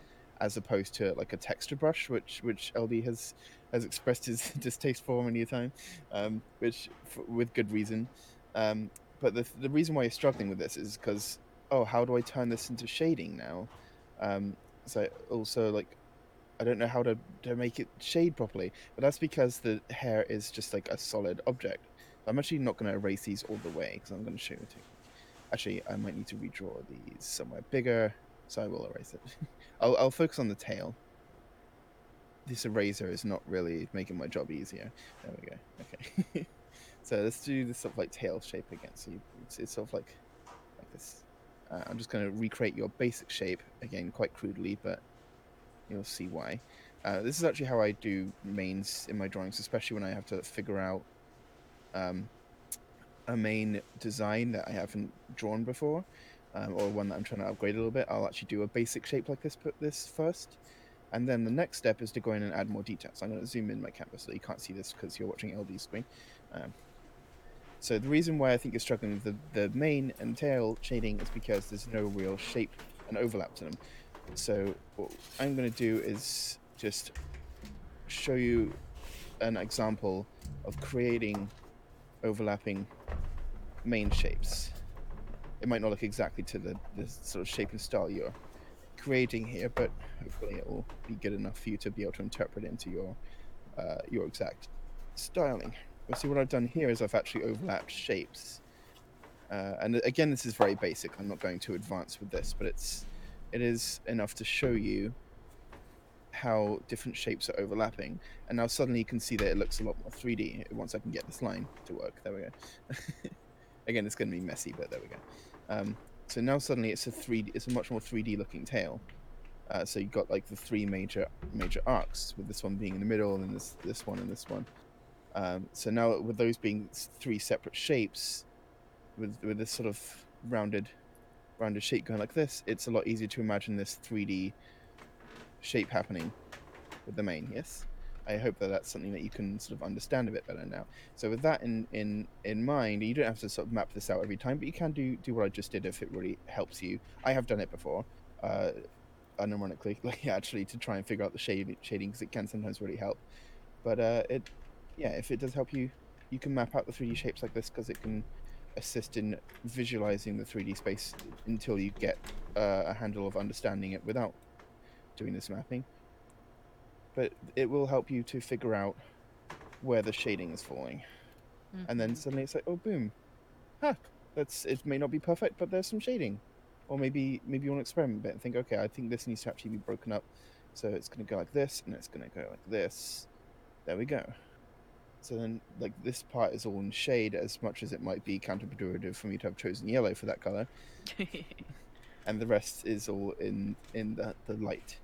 Speaker 2: as opposed to like a texture brush, which LD has expressed his distaste for many a time, with good reason. But the reason why you're struggling with this is because, oh, how do I turn this into shading now? So also like I don't know how to make it shade properly, but that's because the hair is just like a solid object. I'm actually not going to erase these all the way because I'm going to show you a technique. Actually, I might need to redraw these somewhere bigger, so I will erase it. I'll focus on the tail. This eraser is not really making my job easier. There we go. Okay. So let's do this sort of like tail shape again. So it's sort of like this. I'm just going to recreate your basic shape again, quite crudely, but you'll see why. This is actually how I do mains in my drawings, especially when I have to figure out a main design that I haven't drawn before, or one that I'm trying to upgrade a little bit. I'll actually do a basic shape like this, put this first, and then the next step is to go in and add more details. I'm going to zoom in my canvas so you can't see this because you're watching LD screen. So the reason why I think you're struggling with the mane and tail shading is because there's no real shape and overlap to them. So what I'm going to do is just show you an example of creating overlapping main shapes. It might not look exactly to the sort of shape and style you're creating here, but hopefully it will be good enough for you to be able to interpret it into your exact styling. Well, see, what I've done here is I've actually overlapped shapes. And again, this is very basic. I'm not going too advanced with this, but it is enough to show you how different shapes are overlapping. And now suddenly you can see that it looks a lot more 3D once I can get this line to work. There we go. Again, it's going to be messy, but there we go. So now suddenly it's a much more 3D looking tail. So you've got like the three major arcs, with this one being in the middle, and then this one and this one. So now with those being three separate shapes, with this sort of rounded shape going like this, it's a lot easier to imagine this 3D shape happening with the mane. Yes, I hope that that's something that you can sort of understand a bit better now. So with that in mind, you don't have to sort of map this out every time, but you can do what I just did if it really helps you. I have done it before, unironically, like actually, to try and figure out the shading, because it can sometimes really help. But if it does help you, you can map out the 3D shapes like this, because it can assist in visualizing the 3D space until you get a handle of understanding it without doing this mapping. But it will help you to figure out where the shading is falling. And then suddenly it's like, oh, boom. It may not be perfect, but there's some shading. Or maybe you want to experiment a bit and think, okay, I think this needs to actually be broken up. So it's going to go like this, and it's going to go like this. There we go. So then, like, this part is all in shade, as much as it might be counterproductive for me to have chosen yellow for that color. And the rest is all in the light.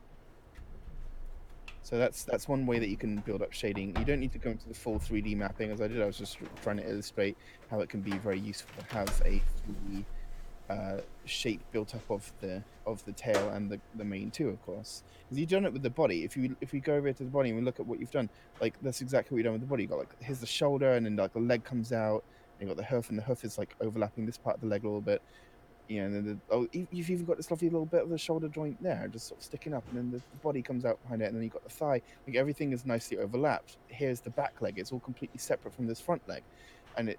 Speaker 2: So that's one way that you can build up shading. You don't need to go into the full 3D mapping, as I did. I was just trying to illustrate how it can be very useful to have a 3D shape built up of the tail and the mane too, of course. Because you've done it with the body. If we go over to the body and we look at what you've done, like that's exactly what you've done with the body. You got like, here's the shoulder, and then like the leg comes out, and you got the hoof, and the hoof is like overlapping this part of the leg a little bit. And then you've even got this lovely little bit of the shoulder joint there, just sort of sticking up, and then the body comes out behind it, and then you've got the thigh. Like everything is nicely overlapped. Here's the back leg; it's all completely separate from this front leg, and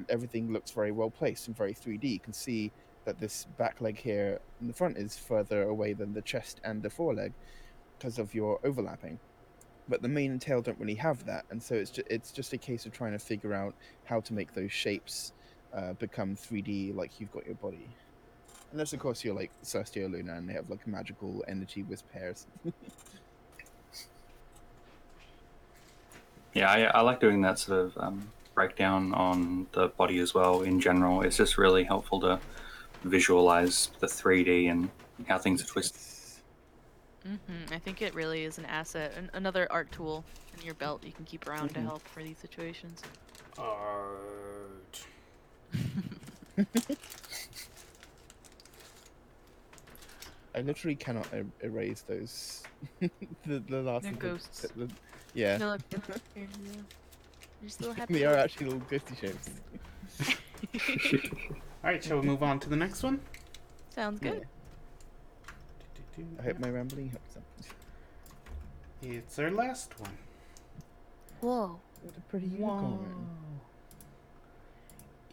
Speaker 2: everything looks very well placed and very 3D. You can see that this back leg here in the front is further away than the chest and the foreleg because of your overlapping. But the mane and tail don't really have that, and so it's just a case of trying to figure out how to make those shapes become 3D like you've got your body. Unless, of course, you're like Celestial Luna and they have like magical energy wisp hairs.
Speaker 4: Yeah, I like doing that sort of breakdown on the body as well in general. It's just really helpful to visualize the 3D and how things are twisted.
Speaker 3: I think it really is an asset, another art tool in your belt you can keep around to help for these situations.
Speaker 1: Art.
Speaker 2: I literally cannot erase those. the last.
Speaker 3: They're ghosts.
Speaker 2: Yeah.
Speaker 3: No, look, you're just a little happy.
Speaker 2: They are actually little ghosty shapes.
Speaker 1: Alright, shall we move on to the next one?
Speaker 3: Sounds good.
Speaker 2: I hope my rambling helps them.
Speaker 1: It's our last one.
Speaker 3: Whoa.
Speaker 2: What a pretty unicorn.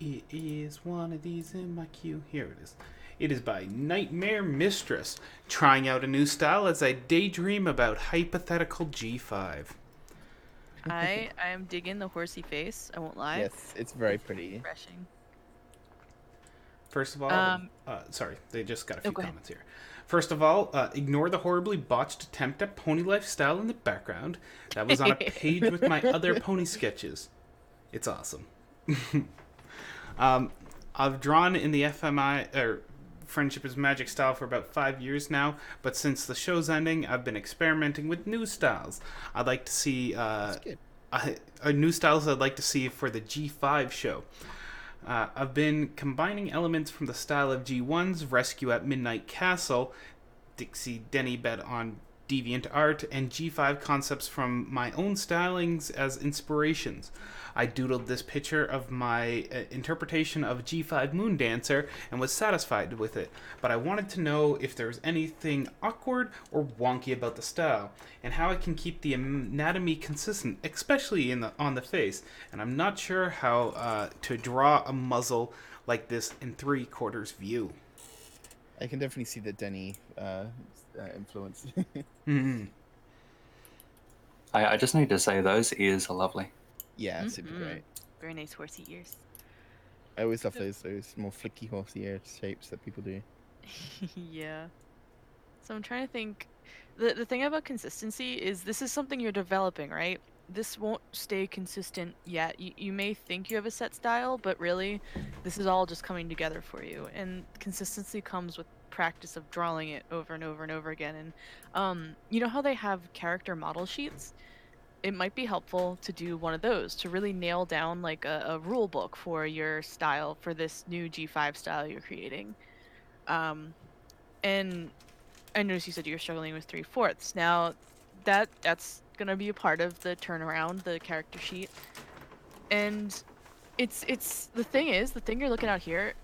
Speaker 1: It is one of these in my queue. Here it is. It is by Nightmare Mistress, trying out a new style as I daydream about hypothetical G5.
Speaker 3: I am digging the horsey face. I won't lie.
Speaker 2: Yes, it's very pretty.
Speaker 3: Refreshing.
Speaker 1: First of all, sorry, they just got a few
Speaker 3: go ahead.
Speaker 1: comments here. First of all, ignore the horribly botched attempt at pony lifestyle in the background. That was on a page with my other pony sketches. It's awesome. I've drawn in the FMI, or Friendship is Magic style for about 5 years now, but since the show's ending, I've been experimenting with new styles. I'd like to see new styles I'd like to see for the G5 show. I've been combining elements from the style of G1's Rescue at Midnight Castle, Dixie Denny Bet on Deviant Art, and G5 concepts from my own stylings as inspirations. I doodled this picture of my interpretation of G5 Moon Dancer and was satisfied with it, but I wanted to know if there was anything awkward or wonky about the style, and how I can keep the anatomy consistent, especially on the face, and I'm not sure how to draw a muzzle like this in 3/4 view.
Speaker 2: I can definitely see the Denny influence.
Speaker 4: I just need to say those ears are lovely.
Speaker 2: Yeah, super great.
Speaker 3: Very nice horsey ears.
Speaker 2: I always love those more flicky horsey ear shapes that people do.
Speaker 3: Yeah. So I'm trying to think. The thing about consistency is this is something you're developing, right? this won't stay consistent yet. You may think you have a set style, but really, this is all just coming together for you. And consistency comes with practice of drawing it over and over and over again. And you know how they have character model sheets? It might be helpful to do one of those to really nail down like a rule book for your style for this new G5 style you're creating. And I noticed you said you're struggling with 3/4. Now, that's gonna be a part of the turnaround, the character sheet, and it's the thing you're looking at here.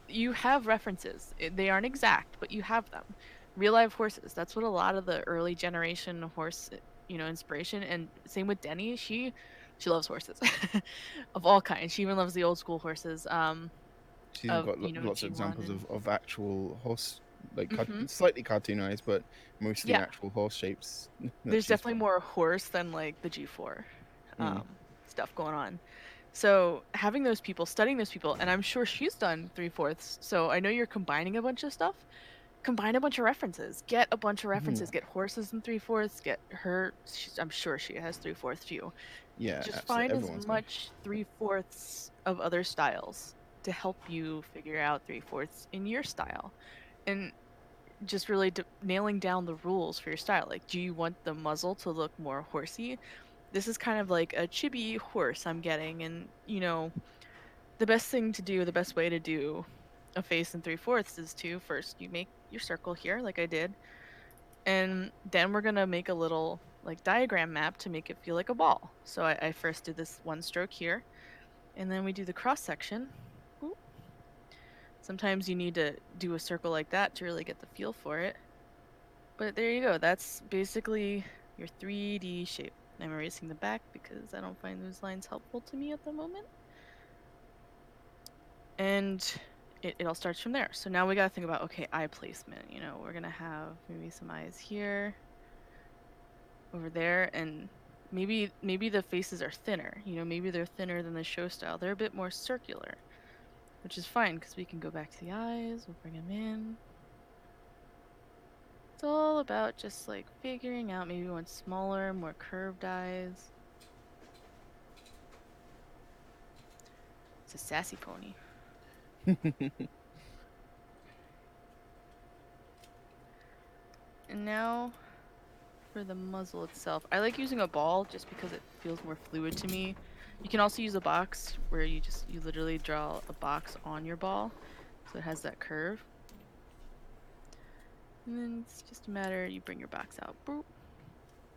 Speaker 3: You have references. They aren't exact, but you have them. Real life horses. That's what a lot of the early generation horse, inspiration. And same with Denny. She loves horses, of all kinds. She even loves the old school horses.
Speaker 2: She's even
Speaker 3: Of
Speaker 2: got lots of
Speaker 3: G1
Speaker 2: examples
Speaker 3: and.
Speaker 2: of actual horse, like
Speaker 3: Mhm.
Speaker 2: slightly cartoonized, but mostly
Speaker 3: Yeah.
Speaker 2: actual horse shapes. that
Speaker 3: There's
Speaker 2: she's
Speaker 3: definitely
Speaker 2: drawn.
Speaker 3: more horse than like the G4
Speaker 2: Mm.
Speaker 3: stuff going on. So having those people, studying those people, and I'm sure she's done 3/4. So I know you're combining a bunch of stuff. Combine a bunch of references. Get a bunch of references. Get horses in 3/4. Get her. I'm sure she has 3/4 too.
Speaker 2: Yeah,
Speaker 3: Just
Speaker 2: absolutely.
Speaker 3: find as
Speaker 2: Everyone's got.
Speaker 3: much 3/4 of other styles to help you figure out 3/4 in your style, and just really nailing down the rules for your style. Like, do you want the muzzle to look more horsey? This is kind of like a chibi horse I'm getting, and the best thing to do, the best way to do a face in 3/4 is to first you make your circle here, like I did, and then we're gonna make a little like diagram map to make it feel like a ball. So I first did this one stroke here, and then we do the cross section. Ooh. Sometimes you need to do a circle like that to really get the feel for it. But there you go. That's basically your 3D shape. I'm erasing the back because I don't find those lines helpful to me at the moment. And it all starts from there. So now we gotta think about, okay, eye placement. We're gonna have maybe some eyes here, over there, and maybe the faces are thinner. Maybe they're thinner than the show style. They're a bit more circular, which is fine because we can go back to the eyes. We'll bring them in. It's all about just like figuring out maybe one smaller, more curved eyes. It's a sassy pony. And now for the muzzle itself. I like using a ball just because it feels more fluid to me. You can also use a box where you literally draw a box on your ball so it has that curve. And then it's just a matter, you bring your box out. Boop.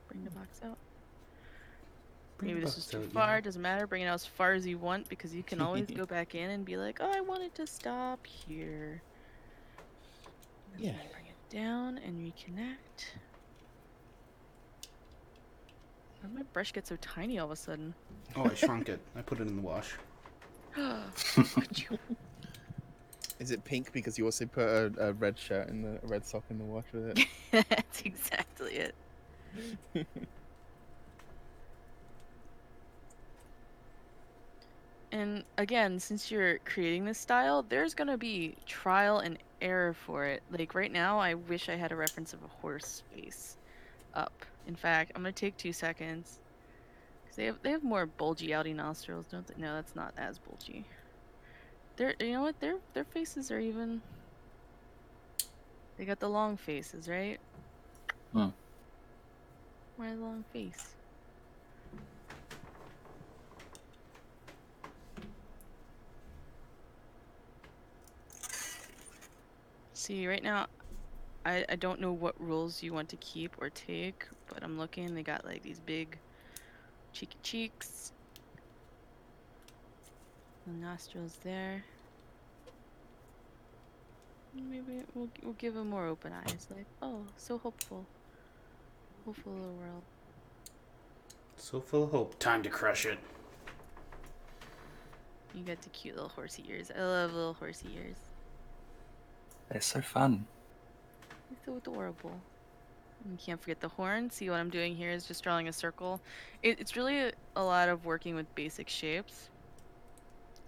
Speaker 3: Bring the box out. Maybe this is too far, doesn't matter. Bring it out as far as you want because you can always go back in and be like, oh, I want it to stop here. And
Speaker 2: Yeah.
Speaker 3: then bring it down and reconnect. Why did my brush get so tiny all of a sudden?
Speaker 1: Oh, I shrunk it. I put it in the wash.
Speaker 2: Is it pink because you also put a red shirt in a red sock in the wash with it?
Speaker 3: That's exactly it. And again, since you're creating this style, there's gonna be trial and error for it. Like right now, I wish I had a reference of a horse face up. In fact, I'm gonna take 2 seconds. Cause they have more bulgy outy nostrils, don't they? No, that's not as bulgy. You know what? Their faces are even. They got the long faces, right?
Speaker 4: Hmm.
Speaker 3: Why the long face? See, right now, I don't know what rules you want to keep or take, but I'm looking. They got like these big cheeky cheeks. The nostrils there. Maybe we'll give them more open eyes. Like, oh, so hopeful. Hopeful little world.
Speaker 1: So full of hope. Time to crush it.
Speaker 3: You got the cute little horsey ears. I love little horsey ears.
Speaker 4: They're so fun.
Speaker 3: They're so adorable. And you can't forget the horn. See what I'm doing here is just drawing a circle. It's really a lot of working with basic shapes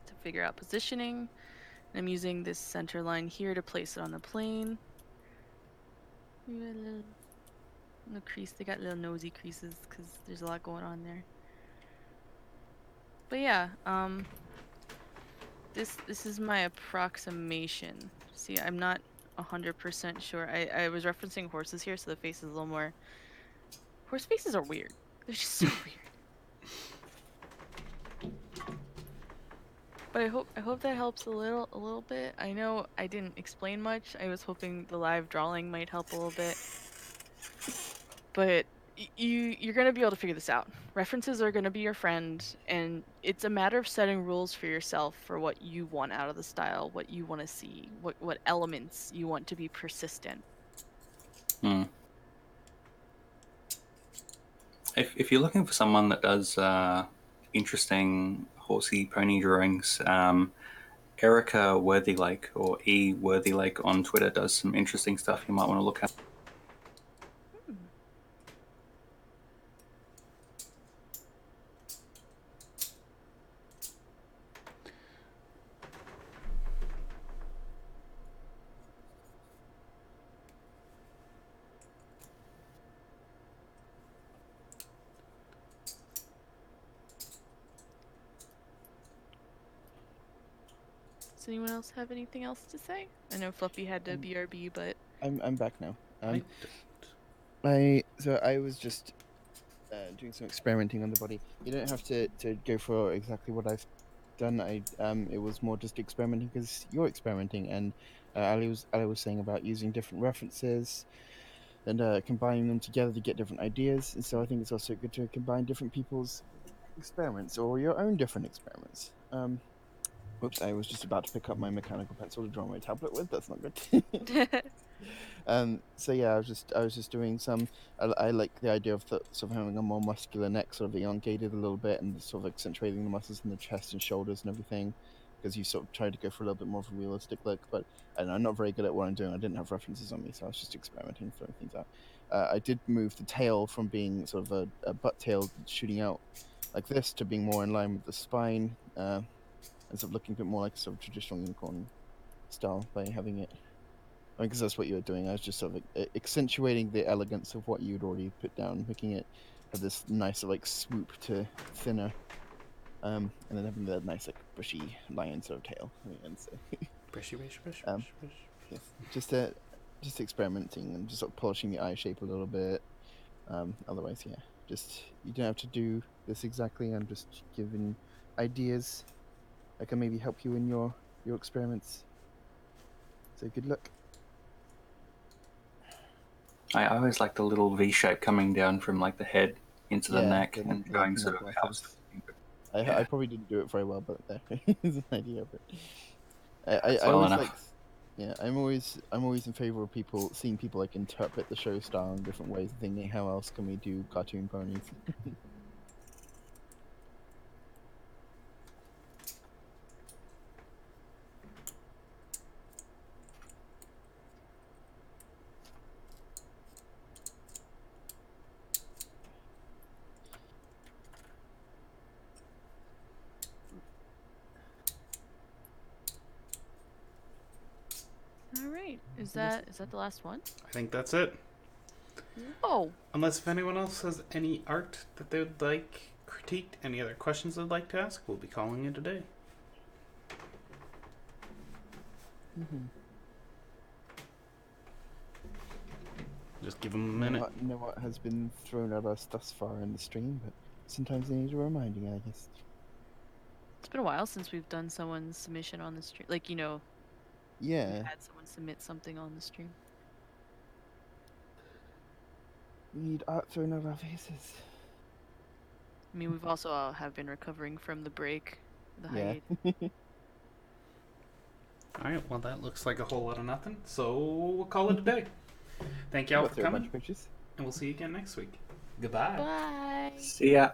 Speaker 3: to figure out positioning. And I'm using this center line here to place it on the plane. No crease. They got little nosy creases because there's a lot going on there. But yeah, this is my approximation. See, I'm not 100% sure. I was referencing horses here, so the face is a little more. Horse faces are weird. They're just so weird. But I hope that helps a little bit. I know I didn't explain much. I was hoping the live drawing might help a little bit. But you're gonna be able to figure this out. References are gonna be your friend, and it's a matter of setting rules for yourself for what you want out of the style, what you want to see, what elements you want to be persistent.
Speaker 4: Hmm. If you're looking for someone that does interesting horsey pony drawings, Erica Worthylake or E Worthylake on Twitter does some interesting stuff you might want to look at.
Speaker 3: Does anyone else have anything else to say? I know Fluffy had to BRB, but
Speaker 2: I'm back now.
Speaker 1: I
Speaker 2: I was just doing some experimenting on the body. You don't have to go for exactly what I've done. It was more just experimenting because you're experimenting, and Ali was saying about using different references and combining them together to get different ideas. And so I think it's also good to combine different people's experiments or your own different experiments. Whoops! I was just about to pick up my mechanical pencil to draw my tablet with. That's not good. So yeah, I was just doing some. I like the idea of sort of having a more muscular neck, sort of elongated a little bit, and sort of accentuating the muscles in the chest and shoulders and everything, because you sort of tried to go for a little bit more of a realistic look. But I'm not very good at what I'm doing. I didn't have references on me, so I was just experimenting, throwing things out. I did move the tail from being sort of a butt tail shooting out like this to being more in line with the spine, and sort of looking a bit more like sort of traditional unicorn style by having it. I mean, because that's what you were doing. I was just sort of accentuating the elegance of what you'd already put down, making it have this nice like swoop to thinner, and then having the nice like bushy lion sort of tail. And so,
Speaker 1: Bushy.
Speaker 2: yes, just experimenting and just sort of polishing the eye shape a little bit. Otherwise, yeah, just you don't have to do this exactly. I'm just giving ideas that can maybe help you in your experiments. So good luck.
Speaker 4: I always like the little V shape coming down from like the head into the neck and going sort of out.
Speaker 2: I probably didn't do it very well, but there is an idea of it. I
Speaker 4: well
Speaker 2: always
Speaker 4: enough.
Speaker 2: like, yeah, I'm always in favor of seeing people like interpret the show style in different ways, and thinking how else can we do cartoon ponies.
Speaker 3: all right. Is that the last one?
Speaker 1: I think that's it.
Speaker 3: Oh,
Speaker 1: Unless if anyone else has any art that they would like critiqued, any other questions they'd like to ask, we'll be calling it a day. Just give them a minute.
Speaker 2: Know what has been thrown at us thus far in the stream, but sometimes they need a reminding, I guess.
Speaker 3: it's been a while since we've done someone's submission on the stream. Like, you know,
Speaker 2: Yeah,
Speaker 3: we've had someone submit something on the stream.
Speaker 2: we need art thrown at our faces.
Speaker 3: I mean, we've also have been recovering from the break, the
Speaker 2: Yeah.
Speaker 3: hiatus.
Speaker 1: Alright, well, that looks like a whole lot of nothing, so we'll call it a day. Thank y'all
Speaker 2: Got
Speaker 1: for
Speaker 2: through a bunch
Speaker 1: coming,
Speaker 2: of pictures.
Speaker 1: and we'll see you again next week. Goodbye.
Speaker 3: Bye.
Speaker 4: See ya.